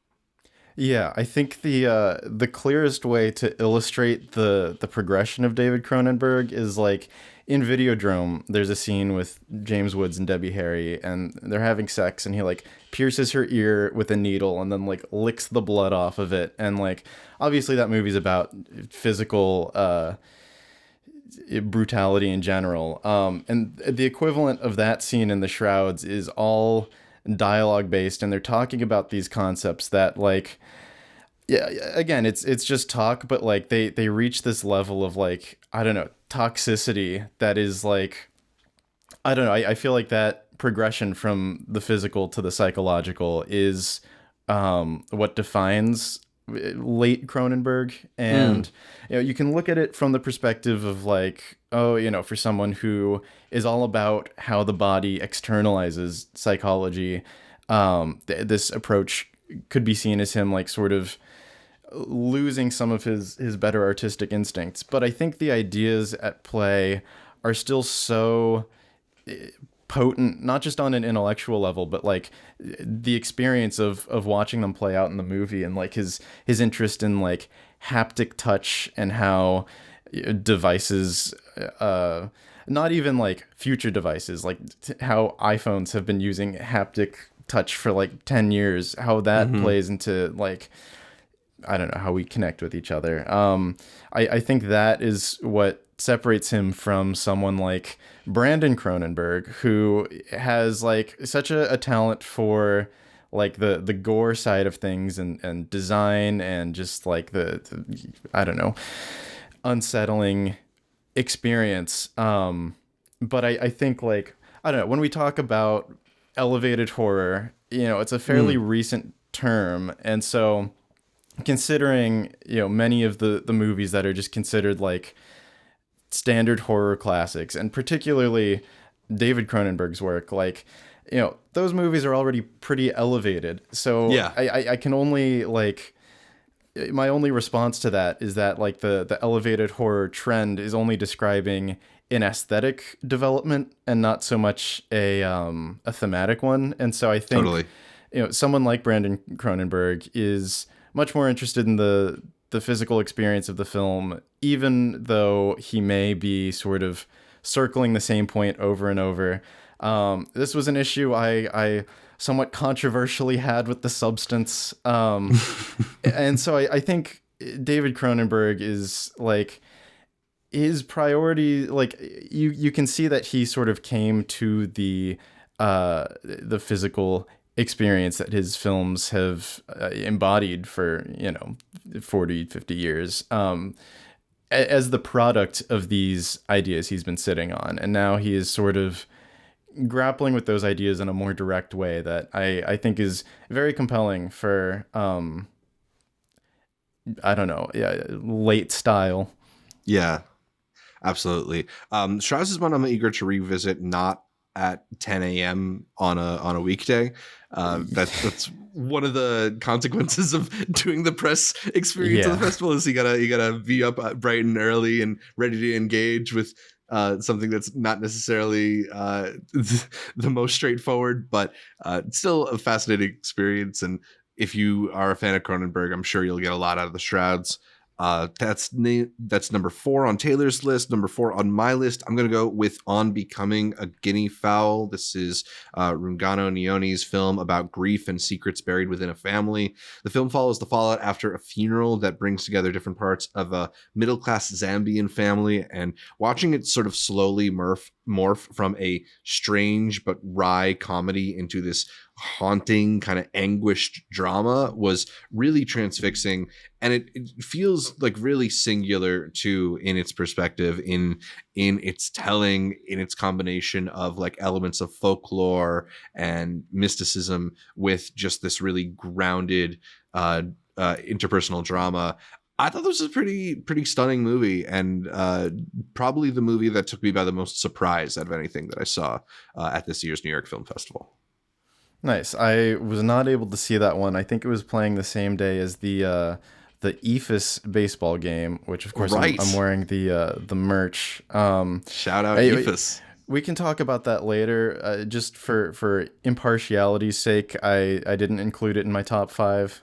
Yeah, I think the clearest way to illustrate the progression of David Cronenberg is, like, in Videodrome, there's a scene with James Woods and Debbie Harry, and they're having sex, and he, like, pierces her ear with a needle and then, like, licks the blood off of it. And, like, obviously that movie's about physical brutality in general. And the equivalent of that scene in The Shrouds is all dialogue based, and they're talking about these concepts that, like, yeah, again, it's just talk, but, like, they reach this level of, like, I don't know, toxicity that is, like, I don't know, I feel like that progression from the physical to the psychological is what defines late Cronenberg. And you can look at it from the perspective of, like, for someone who is all about how the body externalizes psychology, this approach could be seen as him, like, sort of losing some of his better artistic instincts. But I think the ideas at play are still so potent, not just on an intellectual level, but, like, the experience of watching them play out in the movie, and, like, his interest in, like, haptic touch and how devices, not even, like, future devices, like how iPhones have been using haptic touch for, like, 10 years, how that plays into, like, I don't know, how we connect with each other. I think that is what separates him from someone like Brandon Cronenberg, who has, like, such a talent for, like, the gore side of things and design and just, like, the I don't know, unsettling experience. But I think, like, I don't know, when we talk about elevated horror, it's a fairly recent term. And so, considering, many of the movies that are just considered, like, standard horror classics, and particularly David Cronenberg's work, like, you know, those movies are already pretty elevated. So Yeah. I can only, like, my only response to that is that, like, the elevated horror trend is only describing an aesthetic development and not so much a thematic one. And so I think, Totally. you know, someone like Brandon Cronenberg is much more interested in the physical experience of the film, even though he may be sort of circling the same point over and over. This was an issue I somewhat controversially had with The Substance. And so I think David Cronenberg is, like, his priority, like, you can see that he sort of came to the physical experience that his films have embodied for, you know, 40, 50 years, as the product of these ideas he's been sitting on. And now he is sort of grappling with those ideas in a more direct way that I think is very compelling for, I don't know, late style. Yeah, absolutely. Shrouds is one I'm eager to revisit, not at 10 a.m. on a weekday. That's one of the consequences of doing the press experience of the festival, is you gotta be up bright and early and ready to engage with something that's not necessarily the most straightforward, but still a fascinating experience. And if you are a fan of Cronenberg, I'm sure you'll get a lot out of the Shrouds. That's number 4 on Taylor's list. Number 4 on my list, I'm going to go with On Becoming a Guinea Fowl. This is Rungano Nyoni's film about grief and secrets buried within a family. The film follows the fallout after a funeral that brings together different parts of a middle-class Zambian family, and watching it sort of slowly morph from a strange but wry comedy into this haunting kind of anguished drama was really transfixing. And it feels like really singular too, in its perspective, in its telling, in its combination of like elements of folklore and mysticism with just this really grounded interpersonal drama. I thought this was a pretty stunning movie, and probably the movie that took me by the most surprise out of anything that I saw at this year's New York Film Festival. Nice. I was not able to see that one. I think it was playing the same day as the Eephus baseball game, which of course right. I'm wearing the merch. Shout out Eephus. We can talk about that later. Just for impartiality's sake, I didn't include it in my top 5.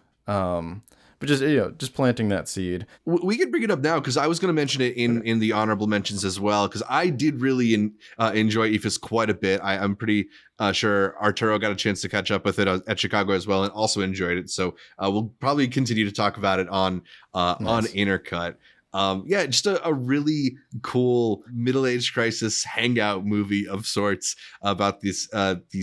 But just, you know, just planting that seed. We could bring it up now, because I was going to mention it in the honorable mentions as well, because I did really enjoy Eephus quite a bit. I'm pretty sure Arturo got a chance to catch up with it at Chicago as well, and also enjoyed it. So we'll probably continue to talk about it on Intercut. Just a really cool middle-age crisis hangout movie of sorts about these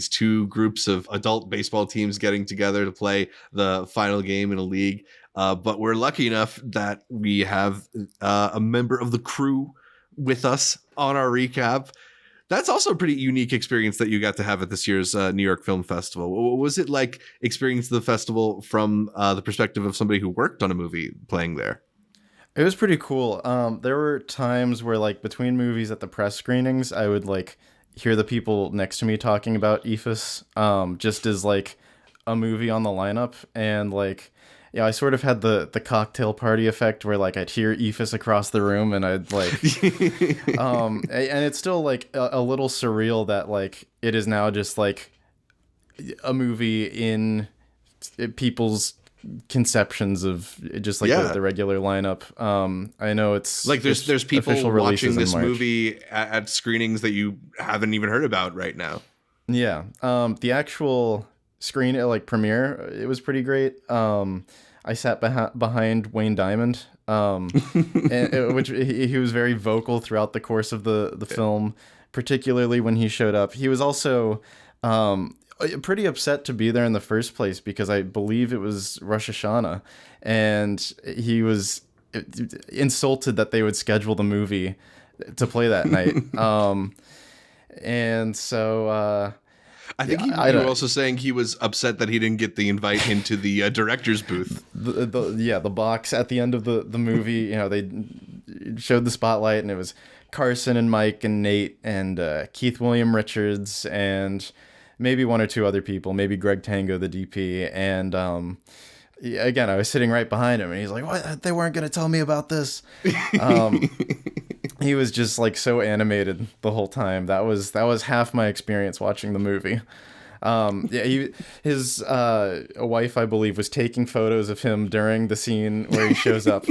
two groups of adult baseball teams getting together to play the final game in a league. But we're lucky enough that we have a member of the crew with us on our recap. That's also a pretty unique experience that you got to have at this year's New York Film Festival. What was it like experiencing the festival from the perspective of somebody who worked on a movie playing there? It was pretty cool. There were times where, like, between movies at the press screenings, I would, like, hear the people next to me talking about Eephus, just as, like, a movie on the lineup. And, like, yeah, I sort of had the cocktail party effect where, like, I'd hear Eephus across the room, and I'd, like, and it's still, like, a little surreal that, like, it is now just, like, a movie in people's conceptions of just like the regular lineup. I know it's like there's people watching this movie at screenings that you haven't even heard about right now. Yeah. The actual screen like premiere, it was pretty great. I sat behind Wayne Diamond, which he was very vocal throughout the course of the film, particularly when he showed up. He was also pretty upset to be there in the first place, because I believe it was Rosh Hashanah, and he was insulted that they would schedule the movie to play that night. And so I think you were also saying he was upset that he didn't get the invite into the director's booth. The box at the end of the movie, you know, they showed the spotlight, and it was Carson and Mike and Nate and Keith William Richards and maybe one or two other people, maybe Greg Tango, the DP. And again, I was sitting right behind him and he's like, what? They weren't going to tell me about this. He was just like so animated the whole time. That was half my experience watching the movie. His wife, I believe, was taking photos of him during the scene where he shows up.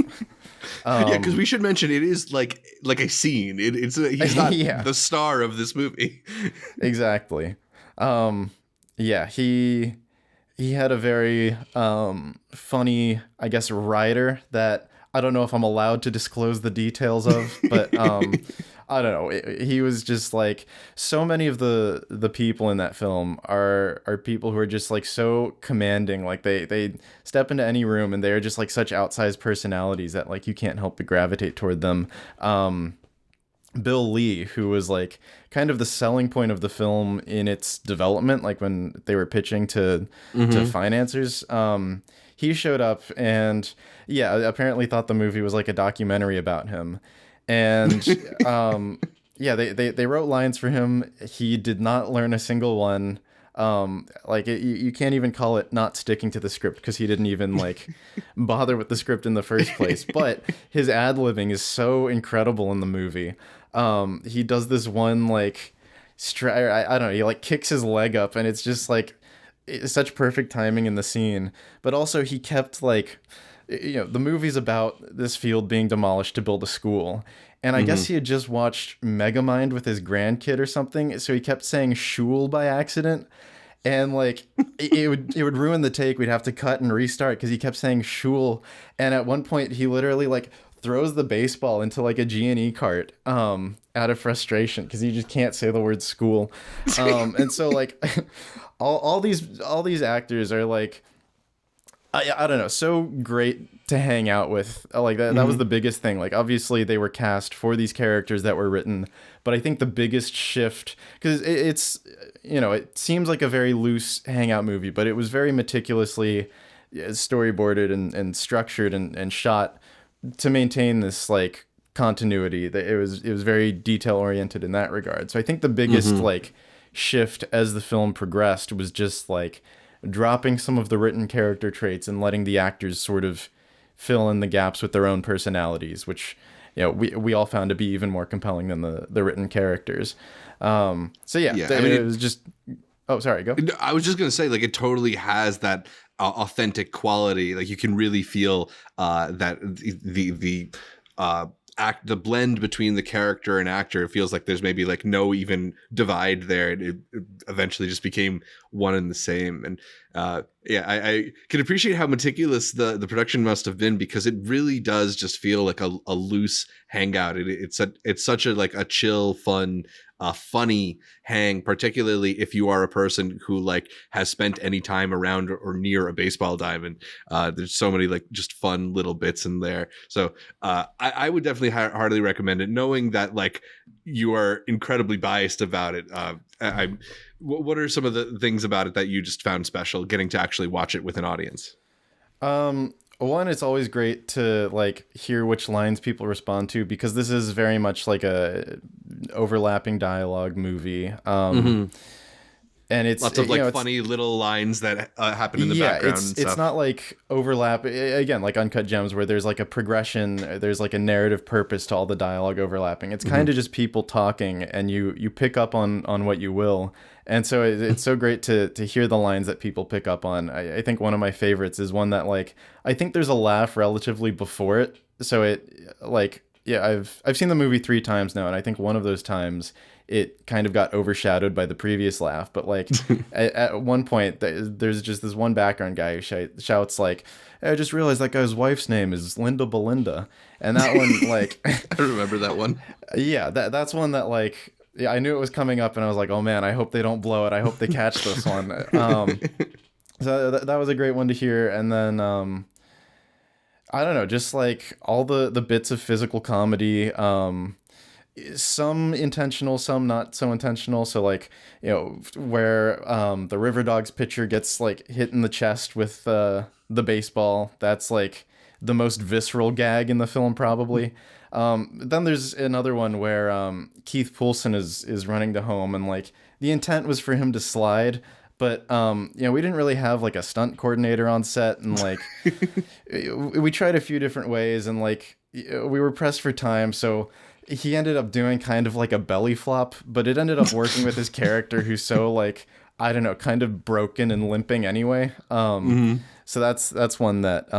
Yeah, because we should mention it is like a scene. He's not the star of this movie. Exactly. Yeah, he had a very funny, I guess, writer that I don't know if I'm allowed to disclose the details of, but I don't know. He was just like, so many of the people in that film are people who are just like so commanding. Like they step into any room and they're just like such outsized personalities that like you can't help but gravitate toward them. Bill Lee, who was like kind of the selling point of the film in its development, like when they were pitching to financiers, he showed up and apparently thought the movie was like a documentary about him. And they wrote lines for him. He did not learn a single one. You can't even call it not sticking to the script because he didn't even like bother with the script in the first place. But his ad-libbing is so incredible in the movie. He does this one like I don't know, he like kicks his leg up and it's just like it's such perfect timing in the scene. But also he kept like, the movie's about this field being demolished to build a school. And I guess he had just watched Megamind with his grandkid or something. So he kept saying shul by accident. And like it would ruin the take. We'd have to cut and restart because he kept saying shul. And at one point he literally like throws the baseball into like a G&E cart out of frustration because he just can't say the word school. And so like all these actors are like, I don't know, so great to hang out with. Like that was the biggest thing. Like obviously they were cast for these characters that were written, but I think the biggest shift, because it's it seems like a very loose hangout movie, but it was very meticulously storyboarded and structured and shot to maintain this like continuity. That it was very detail oriented in that regard. So I think the biggest like shift as the film progressed was just like dropping some of the written character traits and letting the actors sort of fill in the gaps with their own personalities, which we all found to be even more compelling than the written characters. It was just. Oh, sorry, go. I was just gonna say, like, it totally has that authentic quality. Like, you can really feel that the blend between the character and actor. It feels like there's maybe like no even divide there. It eventually just became one and the same. And I can appreciate how meticulous the production must have been, because it really does just feel like a loose hangout. It's such a like a chill, fun, funny hang, particularly if you are a person who like has spent any time around or near a baseball diamond. There's so many like just fun little bits in there. So I would definitely heartily recommend it, knowing that like you are incredibly biased about it. What are some of the things about it that you just found special getting to actually watch it with an audience? One, it's always great to like hear which lines people respond to, because this is very much like a overlapping dialogue movie. And it's lots of like funny little lines that happen in the background. It's not like overlap again, like Uncut Gems, where there's like a progression, there's like a narrative purpose to all the dialogue overlapping. It's kind of just people talking, and you pick up on what you will. And so it's so great to hear the lines that people pick up on. I think one of my favorites is one that like I think there's a laugh relatively before it. So it like I've seen the movie 3 times now, and I think one of those times it kind of got overshadowed by the previous laugh. But like at one point, there's just this one background guy who shouts like, "I just realized that guy's wife's name is Linda Belinda," and that one like I remember that one. Yeah, that's one that like. Yeah, I knew it was coming up, and I was like, "Oh man, I hope they don't blow it. I hope they catch this one." So that was a great one to hear. And then I don't know, just like all the bits of physical comedy, some intentional, some not so intentional. So like where the River Dogs pitcher gets like hit in the chest with the baseball. That's like the most visceral gag in the film, probably. Then there's another one where Keith Poulsen is running the home, and like the intent was for him to slide, but we didn't really have like a stunt coordinator on set, and like we tried a few different ways, and like we were pressed for time, so he ended up doing kind of like a belly flop, but it ended up working with his character, who's so like, I don't know, kind of broken and limping anyway. So that's one that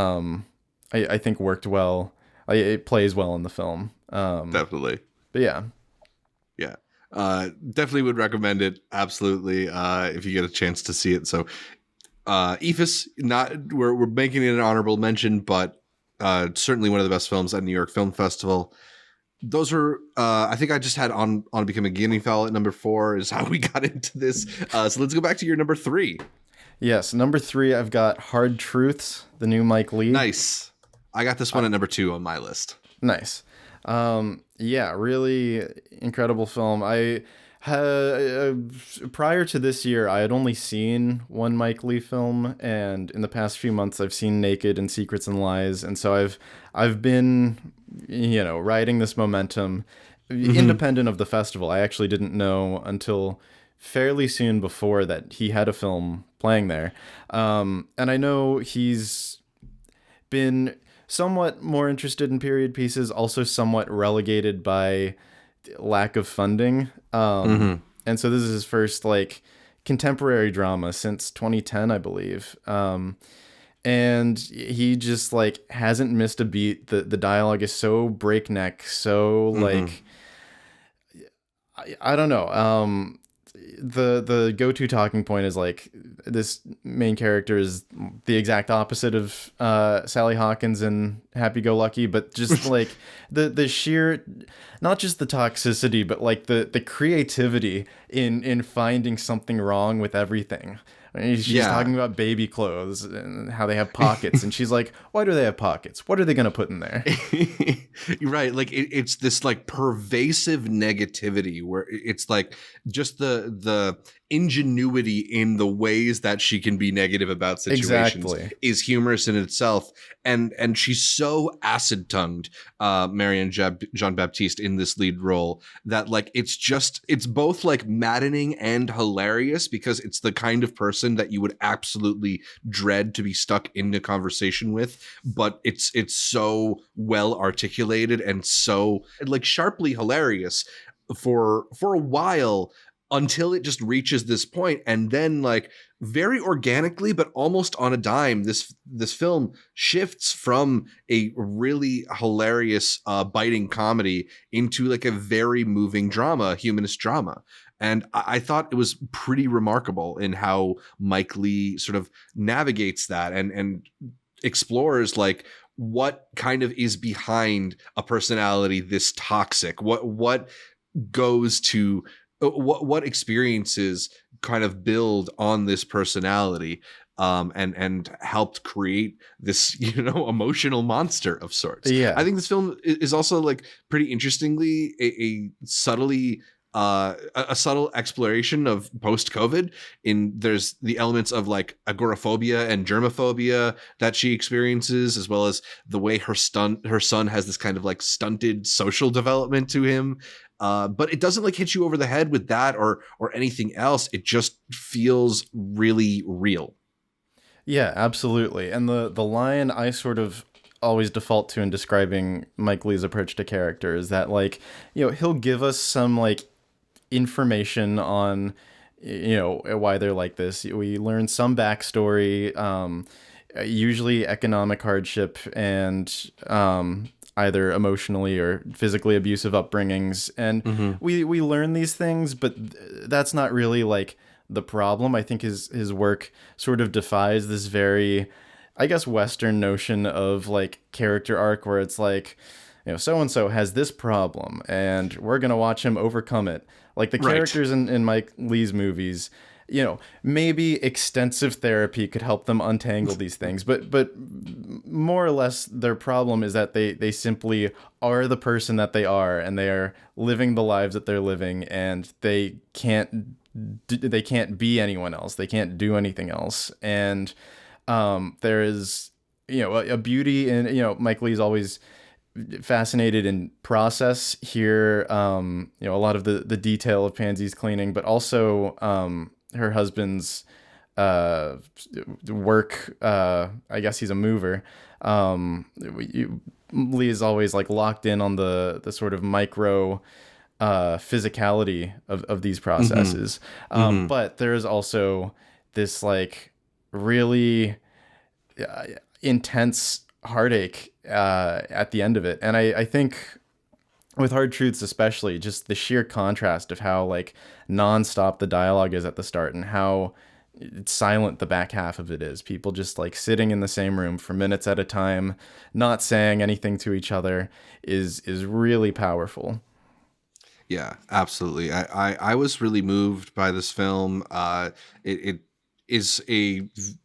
I think worked well. It plays well in the film. Definitely. But yeah. Yeah. Definitely would recommend it. Absolutely. If you get a chance to see it. So Eephus, we're making it an honorable mention, but certainly one of the best films at New York Film Festival. Those are, I think I just had on Become a Guinea Fowl at number 4 is how we got into this. So let's go back to your number 3. Yes, number 3, I've got Hard Truths, the new Mike Leigh. Nice. I got this one at number 2 on my list. Nice. Yeah, really incredible film. I had, prior to this year, I had only seen one Mike Leigh film, and in the past few months, I've seen Naked and Secrets and Lies, and so I've been, riding this momentum, independent of the festival. I actually didn't know until fairly soon before that he had a film playing there, and I know he's been somewhat more interested in period pieces, also somewhat relegated by lack of funding. And so this is his first like contemporary drama since 2010, I believe. And he just like hasn't missed a beat. The dialogue is so breakneck, so like I don't know. The go-to talking point is like this main character is the exact opposite of Sally Hawkins in Happy Go Lucky, but just like the sheer, not just the toxicity, but like the creativity in finding something wrong with everything. She's talking about baby clothes and how they have pockets, and she's like, why do they have pockets? What are they going to put in there? You're right. Like it's this like pervasive negativity where it's like just the ingenuity in the ways that she can be negative about situations is humorous in itself. And she's so acid tongued, Marianne Jean-Baptiste in this lead role, that like it's both like maddening and hilarious, because it's the kind of person that you would absolutely dread to be stuck into conversation with, but it's so well articulated and so like sharply hilarious for a while, until it just reaches this point, and then like very organically but almost on a dime, this film shifts from a really hilarious biting comedy into like a very moving drama, humanist drama. And I thought it was pretty remarkable in how Mike Leigh sort of navigates that and explores like what kind of is behind a personality this toxic, what goes to what experiences kind of build on this personality, and helped create this, emotional monster of sorts. Yeah. I think this film is also like pretty interestingly a subtly a subtle exploration of post-COVID. There's the elements of like agoraphobia and germophobia that she experiences, as well as the way her son has this kind of like stunted social development to him. But it doesn't like hit you over the head with that or anything else. It just feels really real. Yeah, absolutely. And the line I sort of always default to in describing Mike Leigh's approach to character is that like, he'll give us some like information on, why they're like this. We learn some backstory, usually economic hardship and either emotionally or physically abusive upbringings. And we learn these things, but that's not really like the problem. I think his work sort of defies this very, I guess, Western notion of like character arc where it's like, so-and-so has this problem and we're going to watch him overcome it. Like the characters in Mike Leigh's movies, maybe extensive therapy could help them untangle these things, but more or less their problem is that they simply are the person that they are, and they are living the lives that they're living, and they can't be anyone else. They can't do anything else. And there is, a beauty in, Mike Leigh's always fascinated in process here. You know, a lot of the detail of Pansy's cleaning, but also her husband's work. I guess he's a mover. Lee is always like locked in on the sort of micro physicality of these processes. But there is also this like really intense heartache at the end of it. And I think with Hard Truths especially, just the sheer contrast of how like nonstop the dialogue is at the start and how silent the back half of it is. People just like sitting in the same room for minutes at a time, not saying anything to each other is really powerful. Yeah, absolutely. I was really moved by this film. It is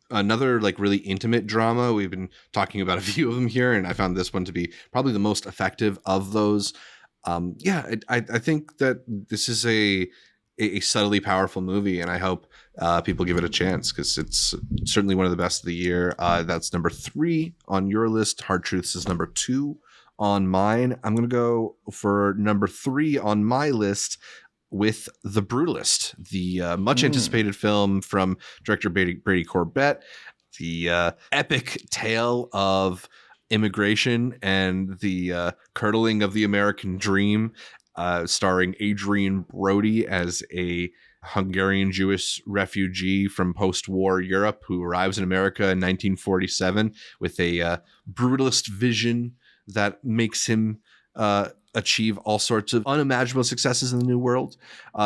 another like really intimate drama. We've been talking about a few of them here, and I found this one to be probably the most effective of those. I think that this is a subtly powerful movie, and I hope people give it a chance because it's certainly one of the best of the year. That's number 3 on your list. Hard Truths is number 2 on mine. I'm going to go for number 3 on my list with The Brutalist, the much anticipated film from director Brady Corbett, the epic tale of immigration and the curdling of the American dream, starring Adrian Brody as a Hungarian Jewish refugee from post-war Europe who arrives in America in 1947 with a brutalist vision that makes him achieve all sorts of unimaginable successes in the New World.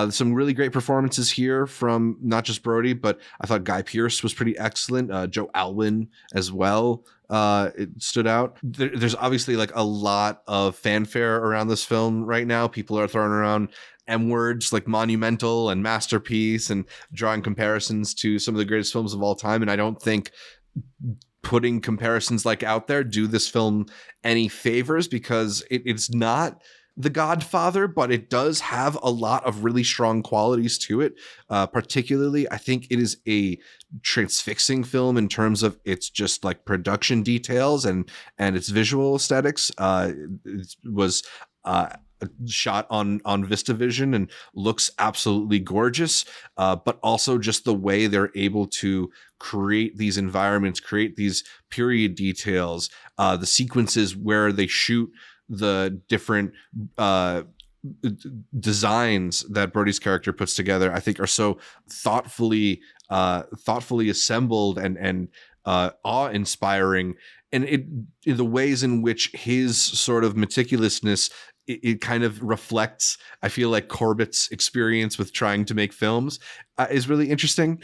Some really great performances here from not just Brody, but I thought Guy Pearce was pretty excellent. Joe Alwyn as well. It stood out. There's obviously like a lot of fanfare around this film right now. People are throwing around M words like monumental and masterpiece and drawing comparisons to some of the greatest films of all time. And I don't think putting comparisons like out there do this film any favors, because it's not The Godfather, but it does have a lot of really strong qualities to it. Particularly, I think it is a transfixing film in terms of its just like production details and its visual aesthetics. It was shot on VistaVision and looks absolutely gorgeous, but also just the way they're able to create these environments, create these period details, the sequences where they shoot the different designs that Brody's character puts together, I think are so thoughtfully assembled and awe-inspiring, and the ways in which his sort of meticulousness it kind of reflects, I feel like, Corbett's experience with trying to make films is really interesting.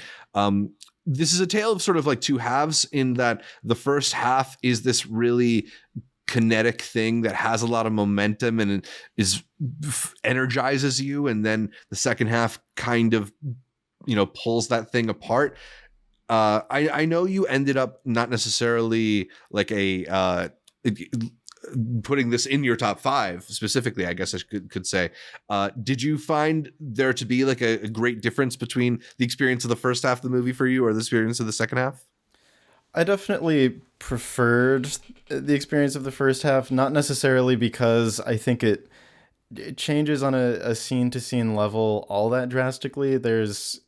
This is a tale of sort of like two halves, in that the first half is this really kinetic thing that has a lot of momentum and energizes you, and then the second half kind of, pulls that thing apart. I know you ended up not necessarily like putting this in your top 5 specifically, I guess I could say. Did you find there to be like a great difference between the experience of the first half of the movie for you or the experience of the second half? I definitely preferred the experience of the first half, not necessarily because I think it changes on a scene-to-scene level all that drastically. There's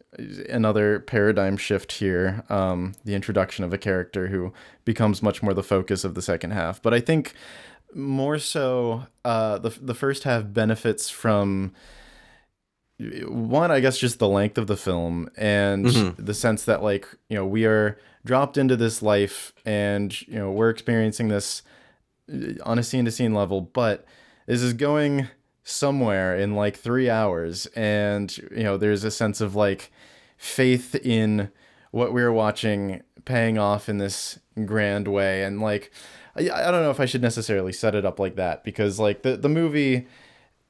another paradigm shift here, the introduction of a character who becomes much more the focus of the second half. But I think more so the first half benefits from, one, I guess, just the length of the film and the sense that, like, we are dropped into this life and, we're experiencing this on a scene-to-scene level, but this is going somewhere in like 3 hours, and there's a sense of like faith in what we're watching paying off in this grand way. And like I don't know if I should necessarily set it up like that, because like the movie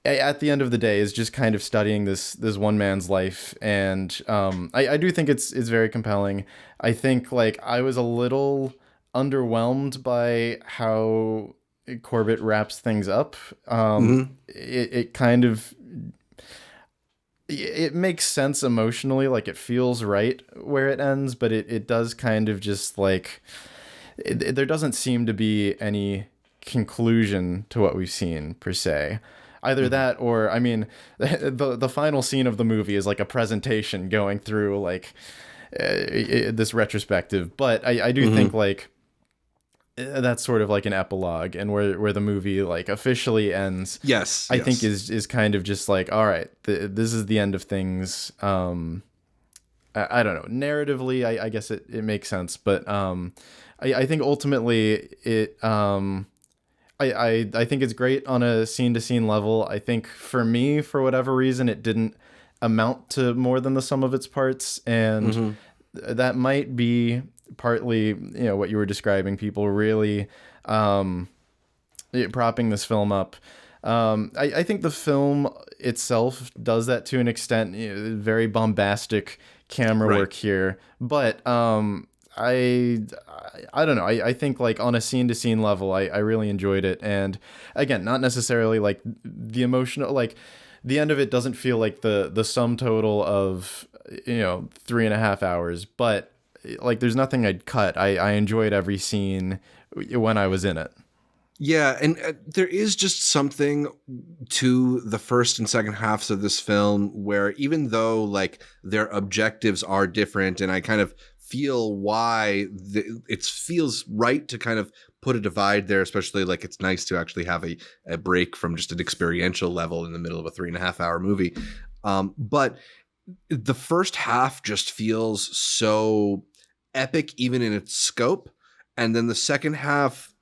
at the end of the day is just kind of studying this one man's life, and I do think it's very compelling. I think like I was a little underwhelmed by how Corbett wraps things up. It kind of, it makes sense emotionally, like it feels right where it ends, but it does kind of just like, there doesn't seem to be any conclusion to what we've seen per se. Either that, or I mean, the final scene of the movie is like a presentation going through like this retrospective. But I do think like that's sort of like an epilogue, and where the movie like officially ends. Yes, I think is kind of just like, all right, this is the end of things. I don't know. Narratively, I guess it makes sense, but I think ultimately it. I think it's great on a scene to scene level. I think for me, for whatever reason, it didn't amount to more than the sum of its parts, and that might be partly, what you were describing, people really propping this film up. I think the film itself does that to an extent, very bombastic camera work here, but I don't know. I think like on a scene to scene level, I really enjoyed it. And again, not necessarily like the emotional, like the end of it doesn't feel like the sum total of, 3.5 hours, but like there's nothing I'd cut. I enjoyed every scene when I was in it. Yeah, and there is just something to the first and second halves of this film where even though like their objectives are different, and I kind of feel why it feels right to kind of put a divide there, especially like it's nice to actually have a break from just an experiential level in the middle of a 3.5 hour movie. But the first half just feels so epic, even in its scope. And then the second half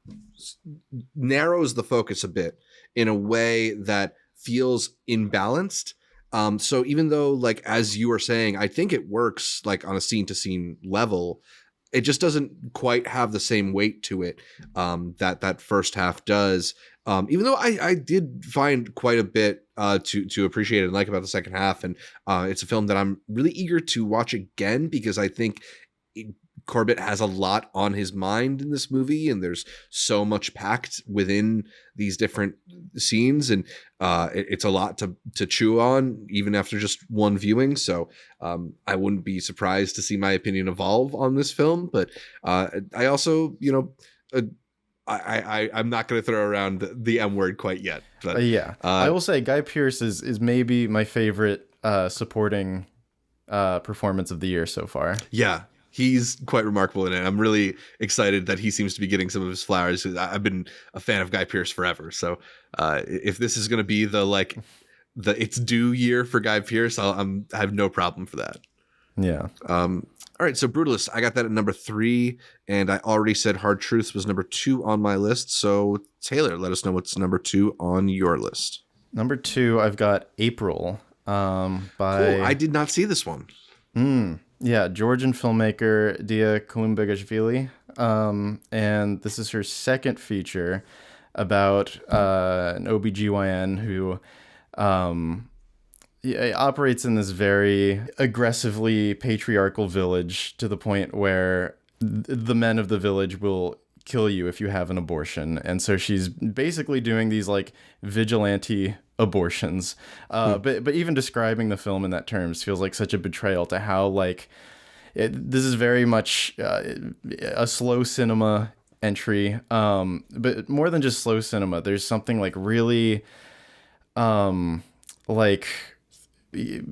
narrows the focus a bit in a way that feels imbalanced. So even though, like, as you were saying, I think it works like on a scene to scene level, it just doesn't quite have the same weight to it that first half does. Even though I did find quite a bit to appreciate and like about the second half. And it's a film that I'm really eager to watch again because I think Corbett has a lot on his mind in this movie, and there's so much packed within these different scenes, and it's a lot to chew on even after just one viewing. So I wouldn't be surprised to see my opinion evolve on this film, but I also, I'm not going to throw around the M word quite yet. But I will say Guy Pearce is maybe my favorite supporting performance of the year so far. Yeah. He's quite remarkable in it. I'm really excited that he seems to be getting some of his flowers. I've been a fan of Guy Pearce forever. So if this is going to be the it's due year for Guy Pearce, I have no problem for that. Yeah. All right. So Brutalist, I got that at number 3, and I already said Hard Truths was number 2 on my list. So Taylor, let us know what's number 2 on your list. Number 2, I've got April. Cool. I did not see this one. Yeah, Georgian filmmaker Dia Kolumbegashvili, and this is her second feature about an OBGYN who operates in this very aggressively patriarchal village to the point where the men of the village will kill you if you have an abortion. And so she's basically doing these like vigilante abortions. But even describing the film in that terms feels like such a betrayal to how like this is very much a slow cinema entry. But more than just slow cinema, there's something like really like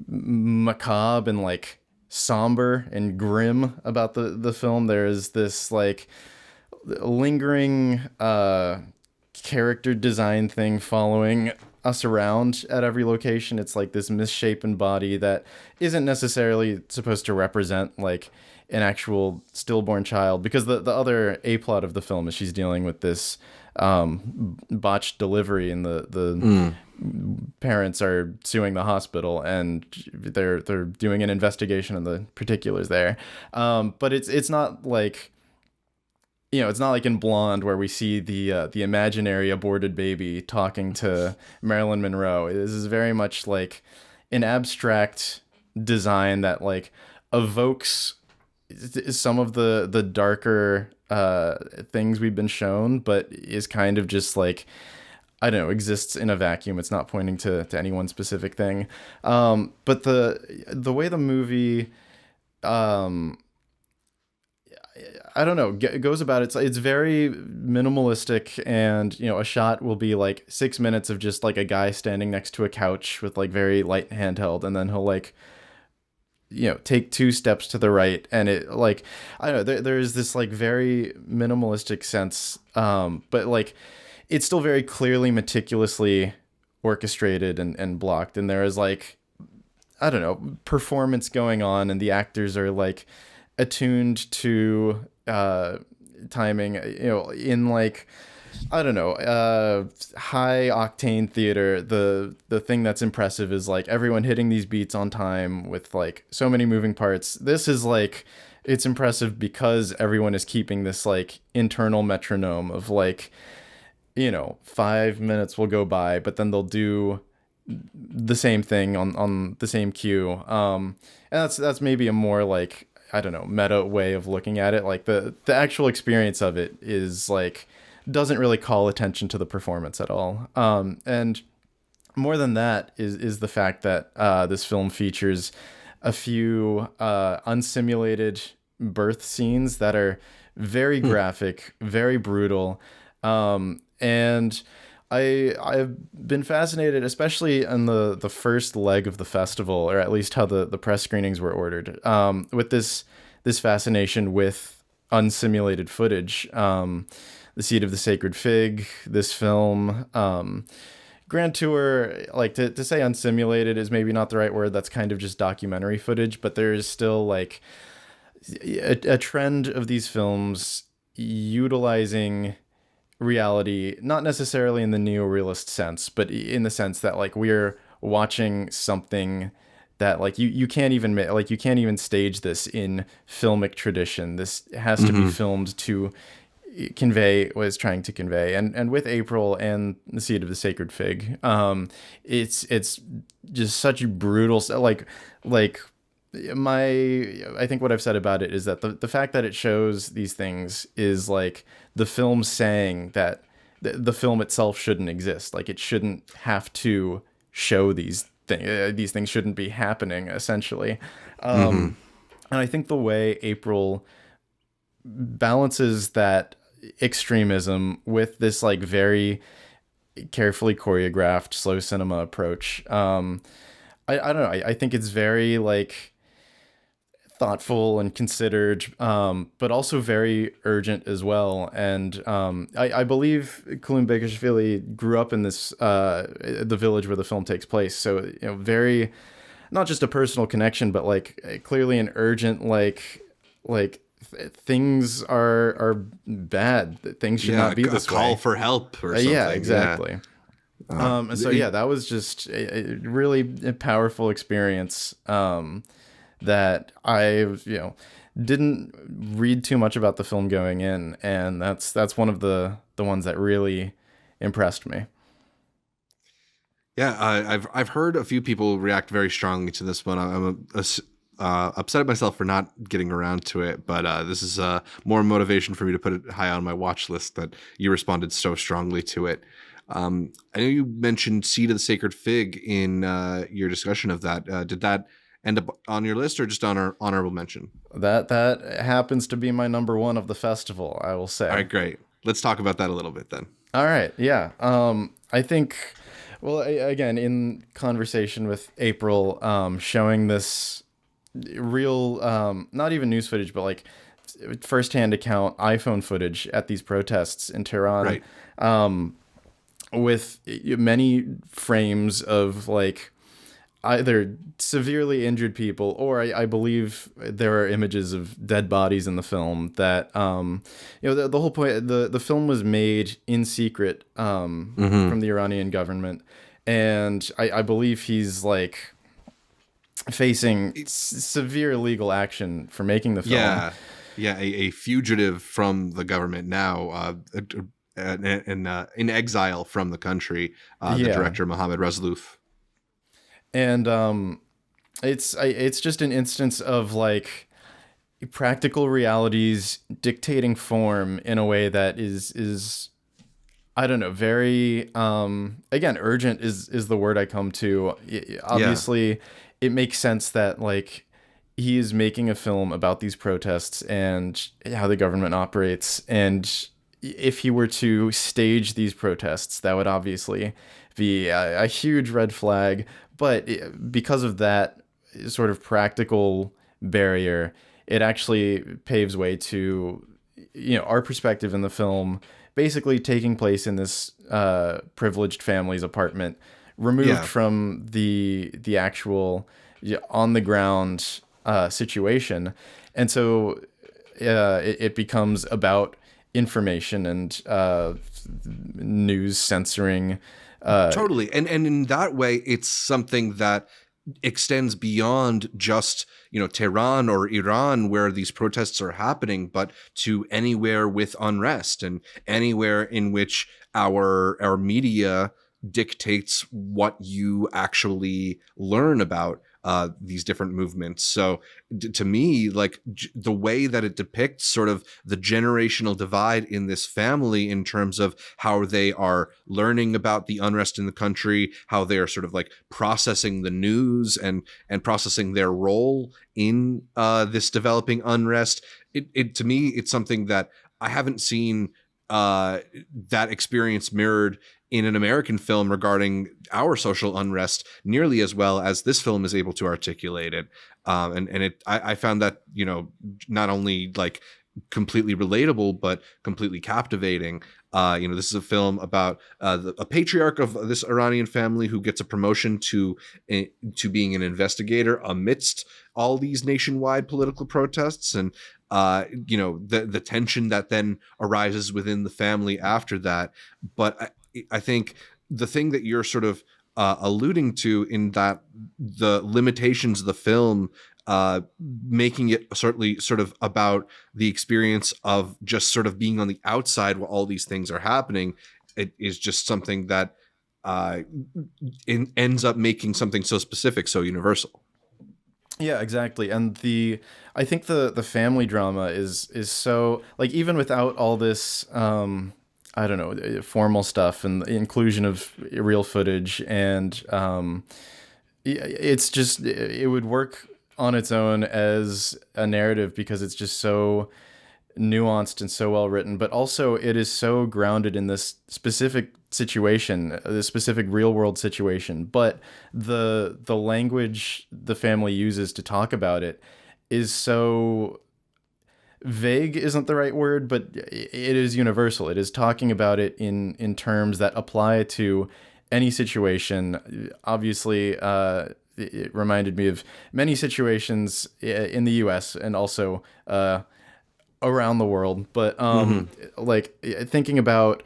macabre and like somber and grim about the film. There is this like lingering character design thing following us around at every location. It's like this misshapen body that isn't necessarily supposed to represent like an actual stillborn child, because the other A plot of the film is she's dealing with this botched delivery, and the parents are suing the hospital, and they're doing an investigation of the particulars there. But it's not like, it's not like in Blonde where we see the imaginary aborted baby talking to Marilyn Monroe. This is very much like an abstract design that like evokes some of the darker things we've been shown, but is kind of just like, I don't know, exists in a vacuum. It's not pointing to any one specific thing. But the way the movie I don't know, goes about it. It's very minimalistic, and a shot will be like 6 minutes of just like a guy standing next to a couch with like very light handheld, and then he'll like take 2 steps to the right, and it like I don't know, there's this like very minimalistic sense, but like it's still very clearly meticulously orchestrated and blocked, and there is like I don't know, performance going on, and the actors are like attuned to timing, in like I don't know, high octane theater. The thing that's impressive is like everyone hitting these beats on time with like so many moving parts. This is like it's impressive because everyone is keeping this like internal metronome of like 5 minutes will go by, but then they'll do the same thing on the same cue. And that's maybe a more like I don't know, meta way of looking at it. Like the actual experience of it is like doesn't really call attention to the performance at all. And more than that is the fact that this film features a few unsimulated birth scenes that are very graphic, very brutal. And I've been fascinated, especially in the first leg of the festival, or at least how the press screenings were ordered, with this fascination with unsimulated footage. The Seed of the Sacred Fig, this film, Grand Tour, like to say unsimulated is maybe not the right word. That's kind of just documentary footage, but there is still like a trend of these films utilizing reality, not necessarily in the neorealist sense, but in the sense that like we're watching something that like you can't even like you can't even stage this in filmic tradition. This has to be filmed to convey what it's trying to convey. And with April and the Seed of the Sacred Fig, it's just such a brutal I think what I've said about it is that the fact that it shows these things is like the film saying that the film itself shouldn't exist. Like it shouldn't have to show these things. These things shouldn't be happening, essentially. And I think the way April balances that extremism with this like very carefully choreographed slow cinema approach. I don't know. I think it's very like thoughtful and considered, but also very urgent as well. And I believe Kulum Bekashvili grew up in this the village where the film takes place. So very not just a personal connection, but like clearly an urgent like things are bad. Things should not be this way. A call for help or something. Yeah, exactly. And so that was just a really powerful experience. That I didn't read too much about the film going in, and that's one of the ones that really impressed me. Yeah, I've heard a few people react very strongly to this one. I'm upset at myself for not getting around to it, but this is more motivation for me to put it high on my watch list that you responded so strongly to it. I know you mentioned Seed of the Sacred Fig in your discussion of that. Did that end up on your list or just on our honorable mention? That happens to be my number one of the festival, I will say. All right, great. Let's talk about that a little bit then. All right, yeah. I think, well, again, in conversation with April, showing this real, not even news footage, but like firsthand account iPhone footage at these protests in Tehran, right. With many frames of like either severely injured people, or I believe there are images of dead bodies in the film that, the whole point, the film was made in secret from the Iranian government. And I believe he's like facing severe legal action for making the film. Yeah, a fugitive from the government now, in exile from the country, the director Mohammad Razlouf. And it's just an instance of like practical realities dictating form in a way that is I don't know, very again, urgent is the word I come to. Obviously, it makes sense that like he is making a film about these protests and how the government operates. And if he were to stage these protests, that would obviously be a huge red flag. But because of that sort of practical barrier, it actually paves way to, our perspective in the film, basically taking place in this privileged family's apartment, removed from the actual on the ground situation. And so it becomes about information and news censoring. Totally. And in that way, it's something that extends beyond just, Tehran or Iran where these protests are happening, but to anywhere with unrest and anywhere in which our media dictates what you actually learn about these different movements. So to me, like the way that it depicts sort of the generational divide in this family in terms of how they are learning about the unrest in the country, how they are sort of like processing the news and processing their role in this developing unrest. It to me, it's something that I haven't seen that experience mirrored in an American film regarding our social unrest nearly as well as this film is able to articulate it. I found that, not only like completely relatable, but completely captivating. This is a film about a patriarch of this Iranian family who gets a promotion to being an investigator amidst all these nationwide political protests, and the tension that then arises within the family after that. But I think the thing that you're sort of alluding to in that the limitations of the film, making it certainly sort of about the experience of just sort of being on the outside while all these things are happening, it is just something that ends up making something so specific, so universal. Yeah, exactly. And I think the family drama is so, like, even without all this I don't know, formal stuff and the inclusion of real footage, and it's just, it would work on its own as a narrative because it's just so nuanced and so well written, but also it is so grounded in this specific situation, this specific real world situation. But the language the family uses to talk about it is so vague, isn't the right word, but it is universal. It is talking about it in terms that apply to any situation. Obviously, it reminded me of many situations in the US and also around the world. But like thinking about,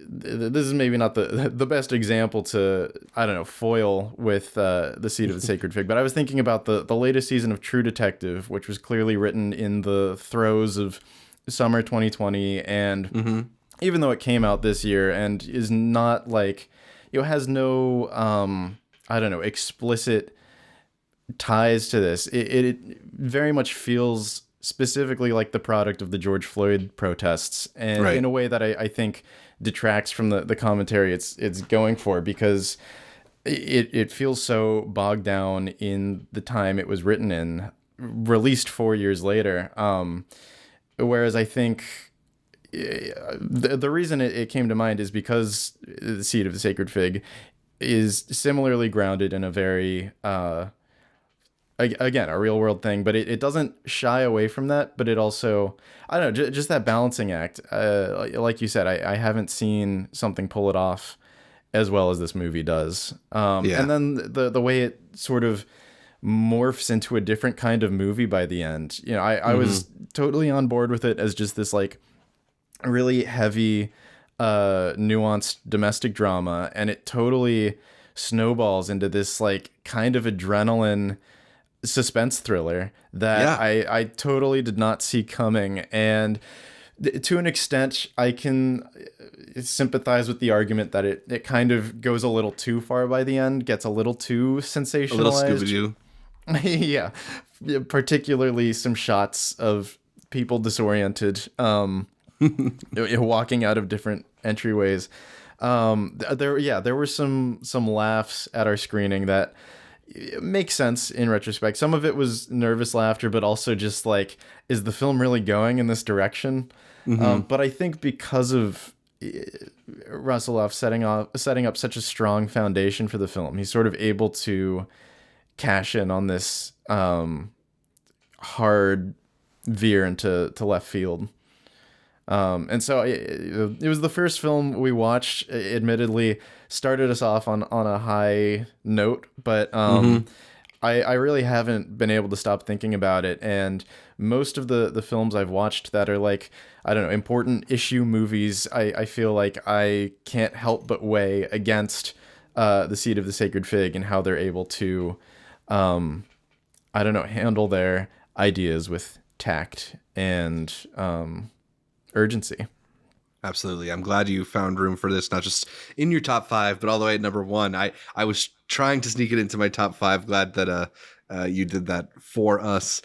this is maybe not the best example to, I don't know, foil with the Seed of the Sacred Fig, but I was thinking about the latest season of True Detective, which was clearly written in the throes of summer 2020, and even though it came out this year and is not like, has no I don't know, explicit ties to this, it very much feels specifically like the product of the George Floyd protests, and in a way that I think detracts from the commentary it's going for, because it feels so bogged down in the time it was written in, released 4 years later. Whereas I think the reason it came to mind is because the Seed of the Sacred Fig is similarly grounded in a very again, a real world thing, but it doesn't shy away from that, but it also, I don't know, just that balancing act. Like you said, I haven't seen something pull it off as well as this movie does. And then the way it sort of morphs into a different kind of movie by the end. I was totally on board with it as just this like really heavy, nuanced domestic drama, and it totally snowballs into this like kind of adrenaline suspense thriller that I totally did not see coming. And to an extent, I can sympathize with the argument that it kind of goes a little too far by the end, gets a little too sensationalized. A little Scooby-Doo. Yeah. Particularly some shots of people disoriented, walking out of different entryways. There were some laughs at our screening that it makes sense in retrospect. Some of it was nervous laughter, but also just like, is the film really going in this direction? But I think because of Russell setting up such a strong foundation for the film, he's sort of able to cash in on this hard veer into left field. And so it was the first film we watched. Admittedly, started us off on a high note, but I really haven't been able to stop thinking about it. And most of the films I've watched that are like, I don't know, important issue movies, I feel like I can't help but weigh against The Seed of the Sacred Fig and how they're able to, I don't know, handle their ideas with tact and urgency. Absolutely. I'm glad you found room for this, not just in your top 5, but all the way at number 1. I was trying to sneak it into my top 5. Glad that you did that for us.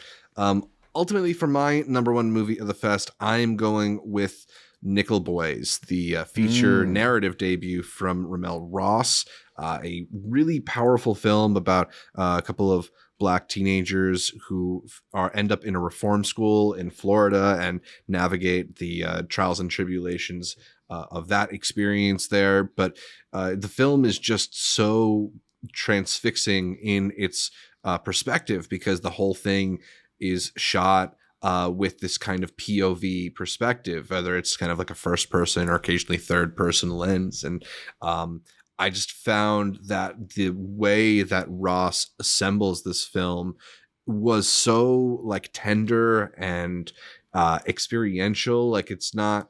Ultimately, for my number 1 movie of the fest, I'm going with Nickel Boys, the feature narrative debut from Ramel Ross. A really powerful film about a couple of Black teenagers who end up in a reform school in Florida and navigate the trials and tribulations of that experience there. But the film is just so transfixing in its perspective, because the whole thing is shot with this kind of POV perspective, whether it's kind of like a first person or occasionally third person lens. And I just found that the way that Ross assembles this film was so like tender and experiential. Like, it's not,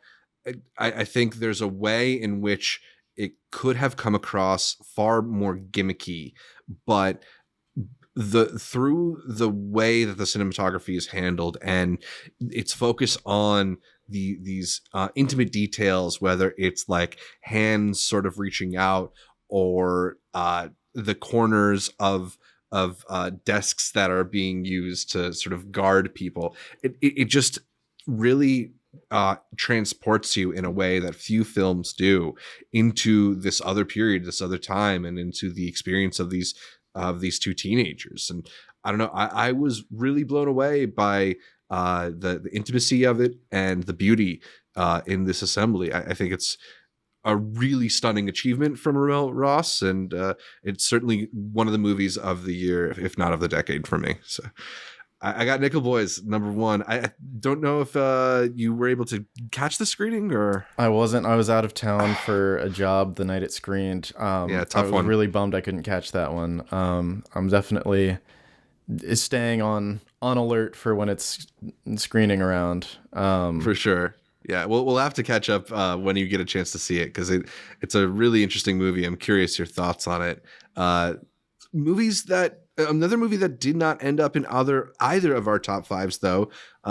I think there's a way in which it could have come across far more gimmicky, but through the way that the cinematography is handled and its focus on these intimate details, whether it's like hands sort of reaching out or the corners of desks that are being used to sort of guard people, it just really transports you in a way that few films do into this other period, this other time, and into the experience of these two teenagers. And I don't know, I was really blown away by the intimacy of it and the beauty in this assembly. I think it's a really stunning achievement from Ramel Ross, and it's certainly one of the movies of the year, if not of the decade, for me. So I got Nickel Boys number 1. I don't know if you were able to catch the screening, or I wasn't. I was out of town for a job the night it screened. Yeah, tough I was one. really bummed I couldn't catch that one. I'm definitely staying on alert for when it's screening around. For sure. Yeah, we'll have to catch up when you get a chance to see it, because it's a really interesting movie. I'm curious your thoughts on it. Another movie that did not end up in either of our top 5s, though.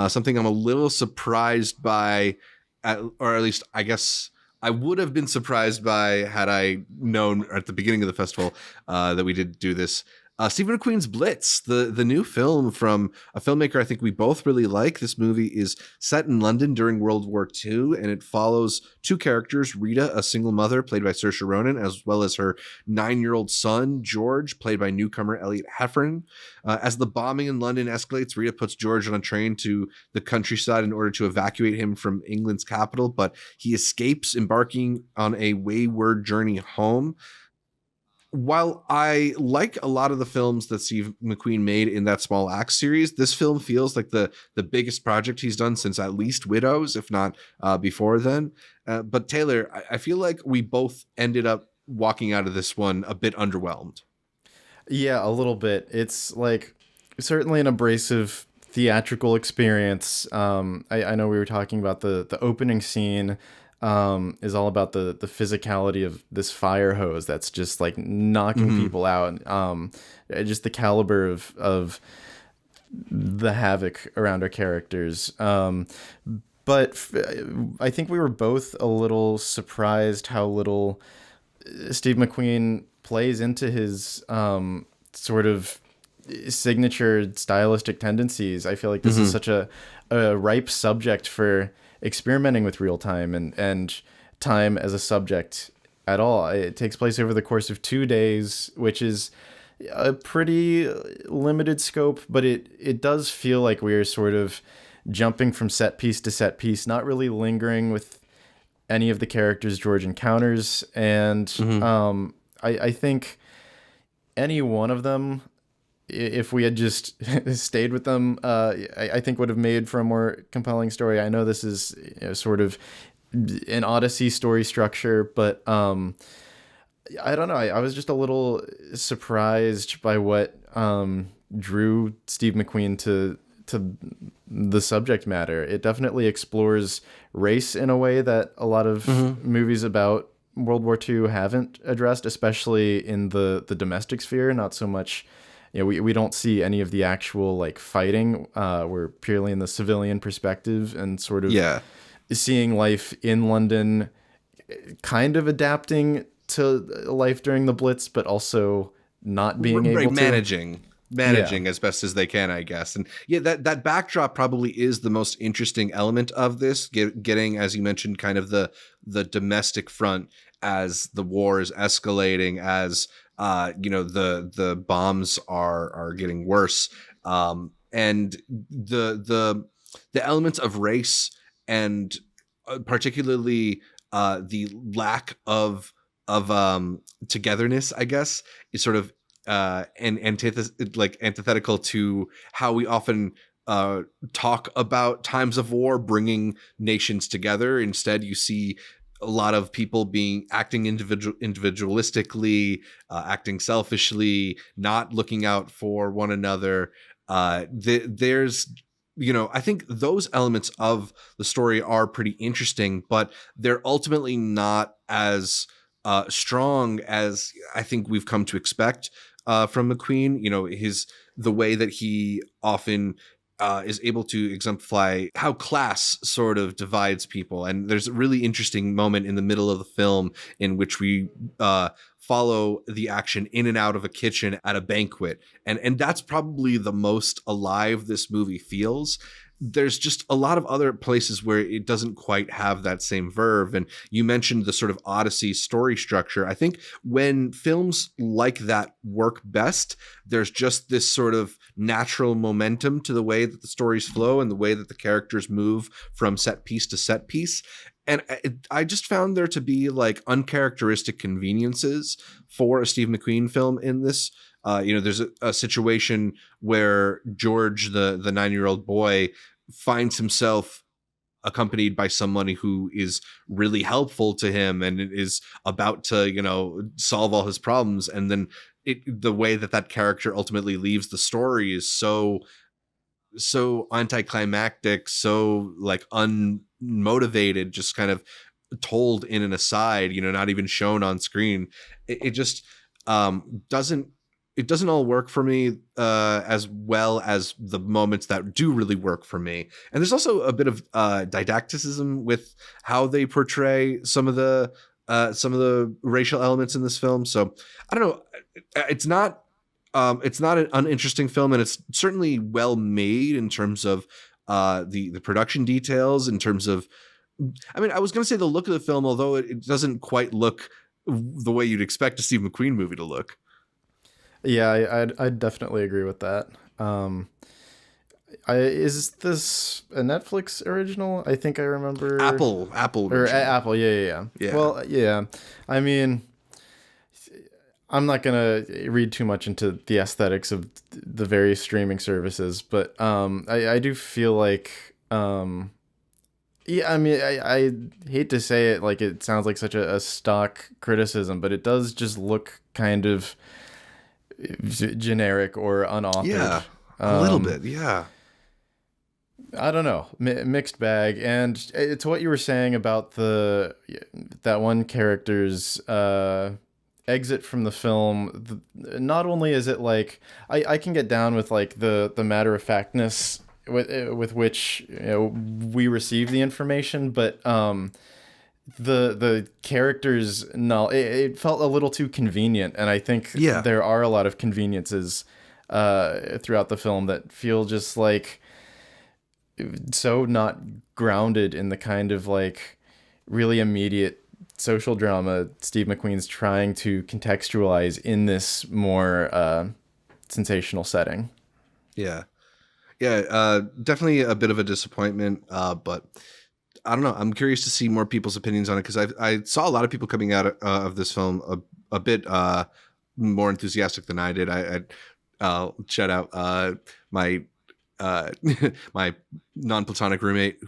Something I'm a little surprised by, or at least I guess I would have been surprised by had I known at the beginning of the festival that we did do this. Stephen McQueen's Blitz, the new film from a filmmaker I think we both really like. This movie is set in London during World War II, and it follows 2 characters, Rita, a single mother, played by Saoirse Ronan, as well as her 9-year-old son, George, played by newcomer Elliot Heffron. As the bombing in London escalates, Rita puts George on a train to the countryside in order to evacuate him from England's capital, but he escapes, embarking on a wayward journey home. While I like a lot of the films that Steve McQueen made in that Small Axe series, this film feels like the biggest project he's done since at least Widows, if not before then. But Taylor, I feel like we both ended up walking out of this one a bit underwhelmed. Yeah, a little bit. It's like certainly an abrasive theatrical experience. I know we were talking about the opening scene. Is all about the physicality of this fire hose that's just like knocking people out. Just the caliber of the havoc around our characters. But I think we were both a little surprised how little Steve McQueen plays into his sort of signature stylistic tendencies. I feel like this is such a ripe subject for experimenting with real time and time as a subject at all. It takes place over the course of 2 days, which is a pretty limited scope, but it does feel like we're sort of jumping from set piece to set piece, not really lingering with any of the characters George encounters. And I think any one of them, if we had just stayed with them, I think would have made for a more compelling story. I know this is sort of an Odyssey story structure, but I don't know. I was just a little surprised by what drew Steve McQueen to the subject matter. It definitely explores race in a way that a lot of movies about World War II haven't addressed, especially in the domestic sphere. Not so much, we don't see any of the actual like fighting. We're purely in the civilian perspective and sort of seeing life in London, kind of adapting to life during the Blitz, but also not being able to managing as best as they can, I guess. And that backdrop probably is the most interesting element of this, getting, as you mentioned, kind of the domestic front as the war is escalating, as the bombs are getting worse, and the elements of race and particularly the lack of togetherness, I guess, is sort of antithetical to how we often talk about times of war bringing nations together. Instead, you see a lot of people acting individualistically, acting selfishly, not looking out for one another. There's I think those elements of the story are pretty interesting, but they're ultimately not as strong as I think we've come to expect from McQueen. The way that he often is able to exemplify how class sort of divides people. And there's a really interesting moment in the middle of the film in which we follow the action in and out of a kitchen at a banquet. And that's probably the most alive this movie feels. There's just a lot of other places where it doesn't quite have that same verve. And you mentioned the sort of Odyssey story structure. I think when films like that work best, there's just this sort of natural momentum to the way that the stories flow and the way that the characters move from set piece to set piece. And I just found there to be like uncharacteristic conveniences for a Steve McQueen film in this. There's a situation where George, the 9-year-old boy, finds himself accompanied by somebody who is really helpful to him and is about to, solve all his problems. And then the way that character ultimately leaves the story is so anticlimactic, so like unmotivated, just kind of told in an aside, not even shown on screen. It just doesn't all work for me as well as the moments that do really work for me. And there's also a bit of didacticism with how they portray some of the racial elements in this film. So I don't know. It's not an uninteresting film, and it's certainly well made in terms of the production details. In terms of, I was going to say the look of the film, although it doesn't quite look the way you'd expect a Steve McQueen movie to look. Yeah, I'd definitely agree with that. Is this a Netflix original? I think I remember Apple or Apple. Yeah. Well, yeah. I'm not gonna read too much into the aesthetics of the various streaming services, but I do feel like I hate to say it, like it sounds like such a stock criticism, but it does just look kind of generic or unauthored. Yeah, a little bit. Yeah. I don't know, mixed bag. And to what you were saying about that one character's exit from the film, not only is it like I can get down with like the matter of factness with which we receive the information, but the characters, no, it felt a little too convenient, and I think there are a lot of conveniences throughout the film that feel just like so not grounded in the kind of like really immediate social drama Steve McQueen's trying to contextualize in this more sensational setting. Yeah. Yeah, definitely a bit of a disappointment, but I don't know. I'm curious to see more people's opinions on it because I saw a lot of people coming out of this film a bit more enthusiastic than I did. Shout out my my non-platonic roommate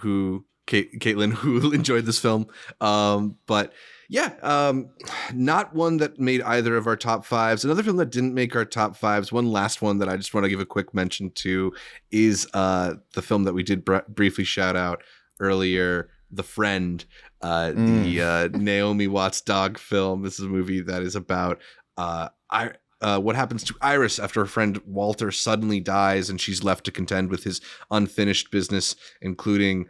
Caitlin, who enjoyed this film. But yeah, not one that made either of our top fives. Another film that didn't make our top fives. One last one that I just want to give a quick mention to is the film that we did briefly shout out earlier, The Friend, the Naomi Watts dog film. This is a movie that is about what happens to Iris after her friend Walter suddenly dies and she's left to contend with his unfinished business, including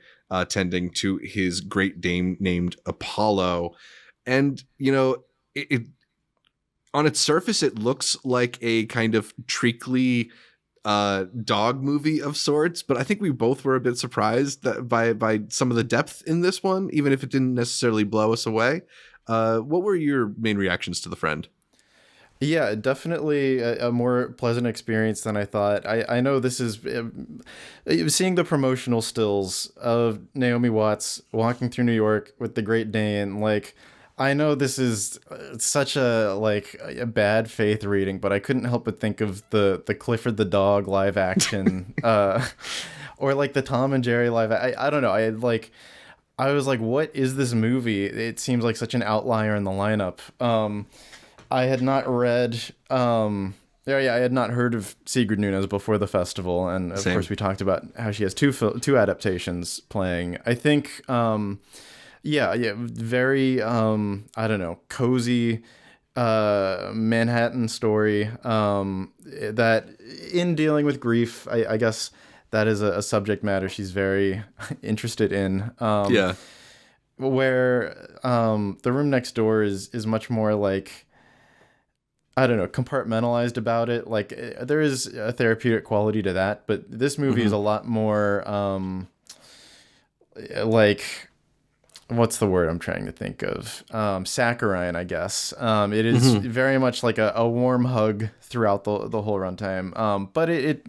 tending to his Great Dane named Apollo. And, you know, it on its surface, it looks like a kind of treacly dog movie of sorts, but I think we both were a bit surprised by some of the depth in this one, even if it didn't necessarily blow us away. What were your main reactions to The Friend? Yeah, definitely a more pleasant experience than I thought. I know this is seeing the promotional stills of Naomi Watts walking through New York with the Great Dane. Like, I know this is such a bad faith reading, but I couldn't help but think of the Clifford the Dog live action, or like the Tom and Jerry live. I don't know. I was like, what is this movie? It seems like such an outlier in the lineup. I had not read, I had not heard of Sigrid Nunez before the festival, and of course we talked about how she has two adaptations playing. I think, very, I don't know, cozy Manhattan story that in dealing with grief, I guess that is a subject matter she's very interested in. Where The Room Next Door is much more like, I don't know, compartmentalized about it. Like, there is a therapeutic quality to that, but this movie is a lot more like, what's the word I'm trying to think of? Saccharine, I guess. It is very much like a warm hug throughout the whole runtime. But it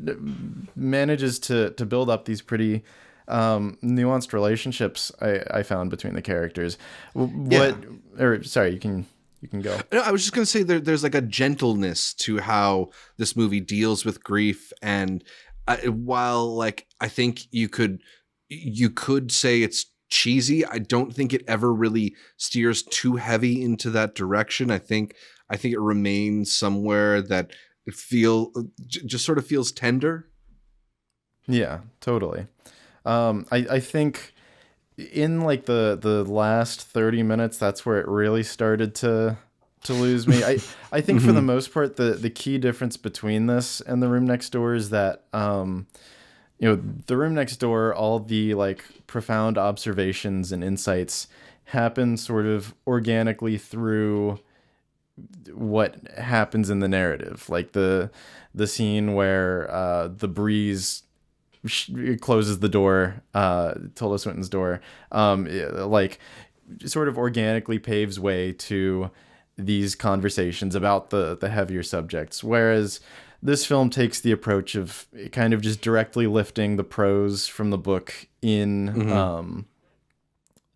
manages to build up these pretty nuanced relationships I found between the characters. Sorry, you can go. No, I was just going to say there's like a gentleness to how this movie deals with grief. And while like, I think you could say it's cheesy, I don't think it ever really steers too heavy into that direction. I think it remains somewhere that it just sort of feels tender. Yeah, totally. I think in like the last 30 minutes, that's where it really started to lose me. I think for the most part, the key difference between this and The Room Next Door is that, The Room Next Door, all the like profound observations and insights happen sort of organically through what happens in the narrative. Like the scene where the breeze closes the door, Tilda Swinton's door, like sort of organically paves way to these conversations about the heavier subjects. Whereas this film takes the approach of kind of just directly lifting the prose from the book in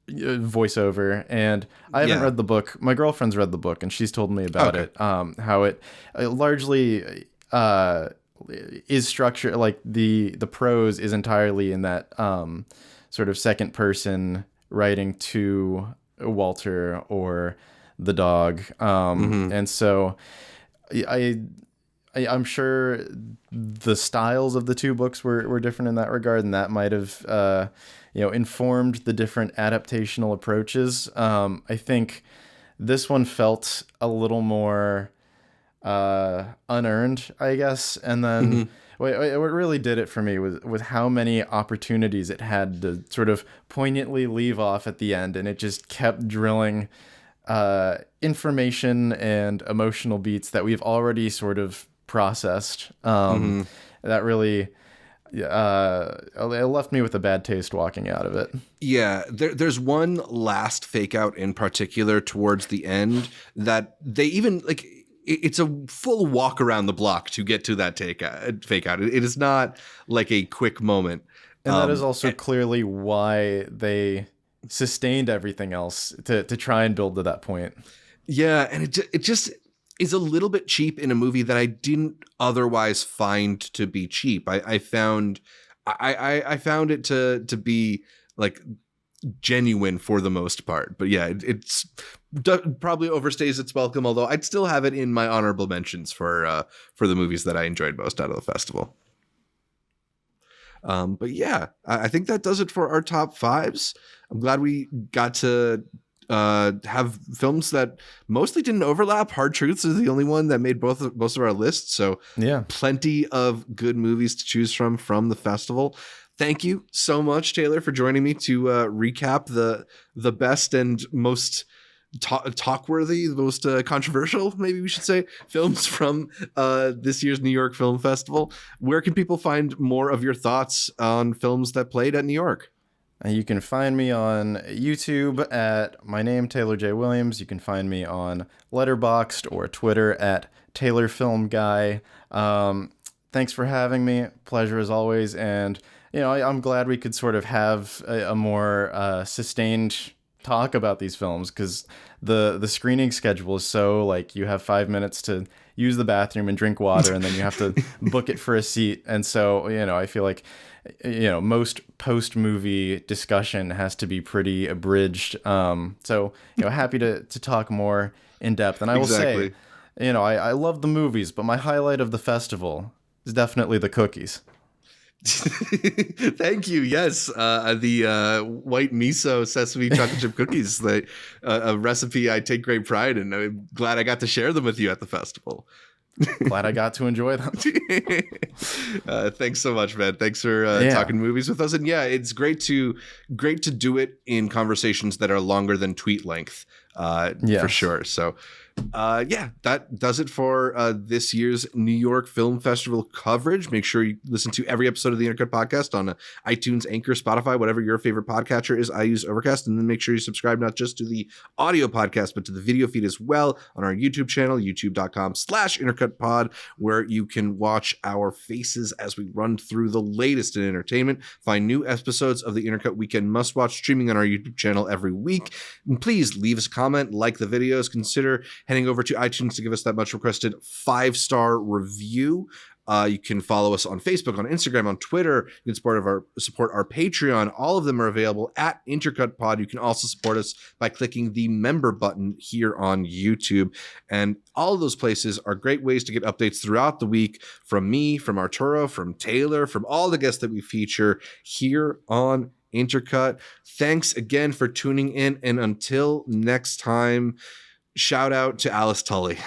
voiceover. And I haven't read the book. My girlfriend's read the book and she's told me about it, how it largely is structured, like the prose is entirely in that sort of second person writing to Walter or the dog, and so I'm sure the styles of the two books were different in that regard, and that might have informed the different adaptational approaches. I think this one felt a little more unearned, I guess. And then what really did it for me was how many opportunities it had to sort of poignantly leave off at the end, and it just kept drilling information and emotional beats that we've already sort of processed. That really It left me with a bad taste walking out of it. Yeah, there's one last fake out in particular towards the end that they even like. It's a full walk around the block to get to that fake out. It is not like a quick moment. And that is also clearly why they sustained everything else to try and build to that point. Yeah, and it just is a little bit cheap in a movie that I didn't otherwise find to be cheap. I found it to be like genuine for the most part. But yeah, it's probably overstays its welcome, although I'd still have it in my honorable mentions for the movies that I enjoyed most out of the festival. But yeah, I think that does it for our top fives. I'm glad we got to have films that mostly didn't overlap. Hard Truths is the only one that made most of our lists. So yeah, plenty of good movies to choose from the festival. Thank you so much, Taylor, for joining me to recap the best and most talk-worthy, the most controversial, maybe we should say, films from this year's New York Film Festival. Where can people find more of your thoughts on films that played at New York? You can find me on YouTube at my name, Taylor J. Williams. You can find me on Letterboxd or Twitter at Taylor Film Guy. Thanks for having me. Pleasure as always. And I'm glad we could sort of have a more sustained talk about these films, because the screening schedule is so like you have 5 minutes to use the bathroom and drink water, and then you have to book it for a seat. And so, I feel like, most post-movie discussion has to be pretty abridged. So, happy to talk more in depth. And I will say, I love the movies, but my highlight of the festival is definitely the cookies. Thank you. Yes, the white miso sesame chocolate chip cookies, a recipe I take great pride in. I'm glad I got to share them with you at the festival. Glad I got to enjoy them. Thanks so much, man. Thanks for talking movies with us. And yeah, it's great to do it in conversations that are longer than tweet length, for sure. So that does it for this year's New York Film Festival coverage. Make sure you listen to every episode of the Intercut podcast on iTunes, Anchor, Spotify, whatever your favorite podcatcher is. I use Overcast. And then make sure you subscribe not just to the audio podcast, but to the video feed as well on our YouTube channel, youtube.com/IntercutPod, where you can watch our faces as we run through the latest in entertainment. Find new episodes of the Intercut Weekend Must Watch streaming on our YouTube channel every week. And please leave us a comment, like the videos, consider heading over to iTunes to give us that much requested 5-star review. You can follow us on Facebook, on Instagram, on Twitter. You can support our Patreon. All of them are available at Intercut Pod. You can also support us by clicking the member button here on YouTube. And all of those places are great ways to get updates throughout the week from me, from Arturo, from Taylor, from all the guests that we feature here on Intercut. Thanks again for tuning in. And until next time, shout out to Alice Tully.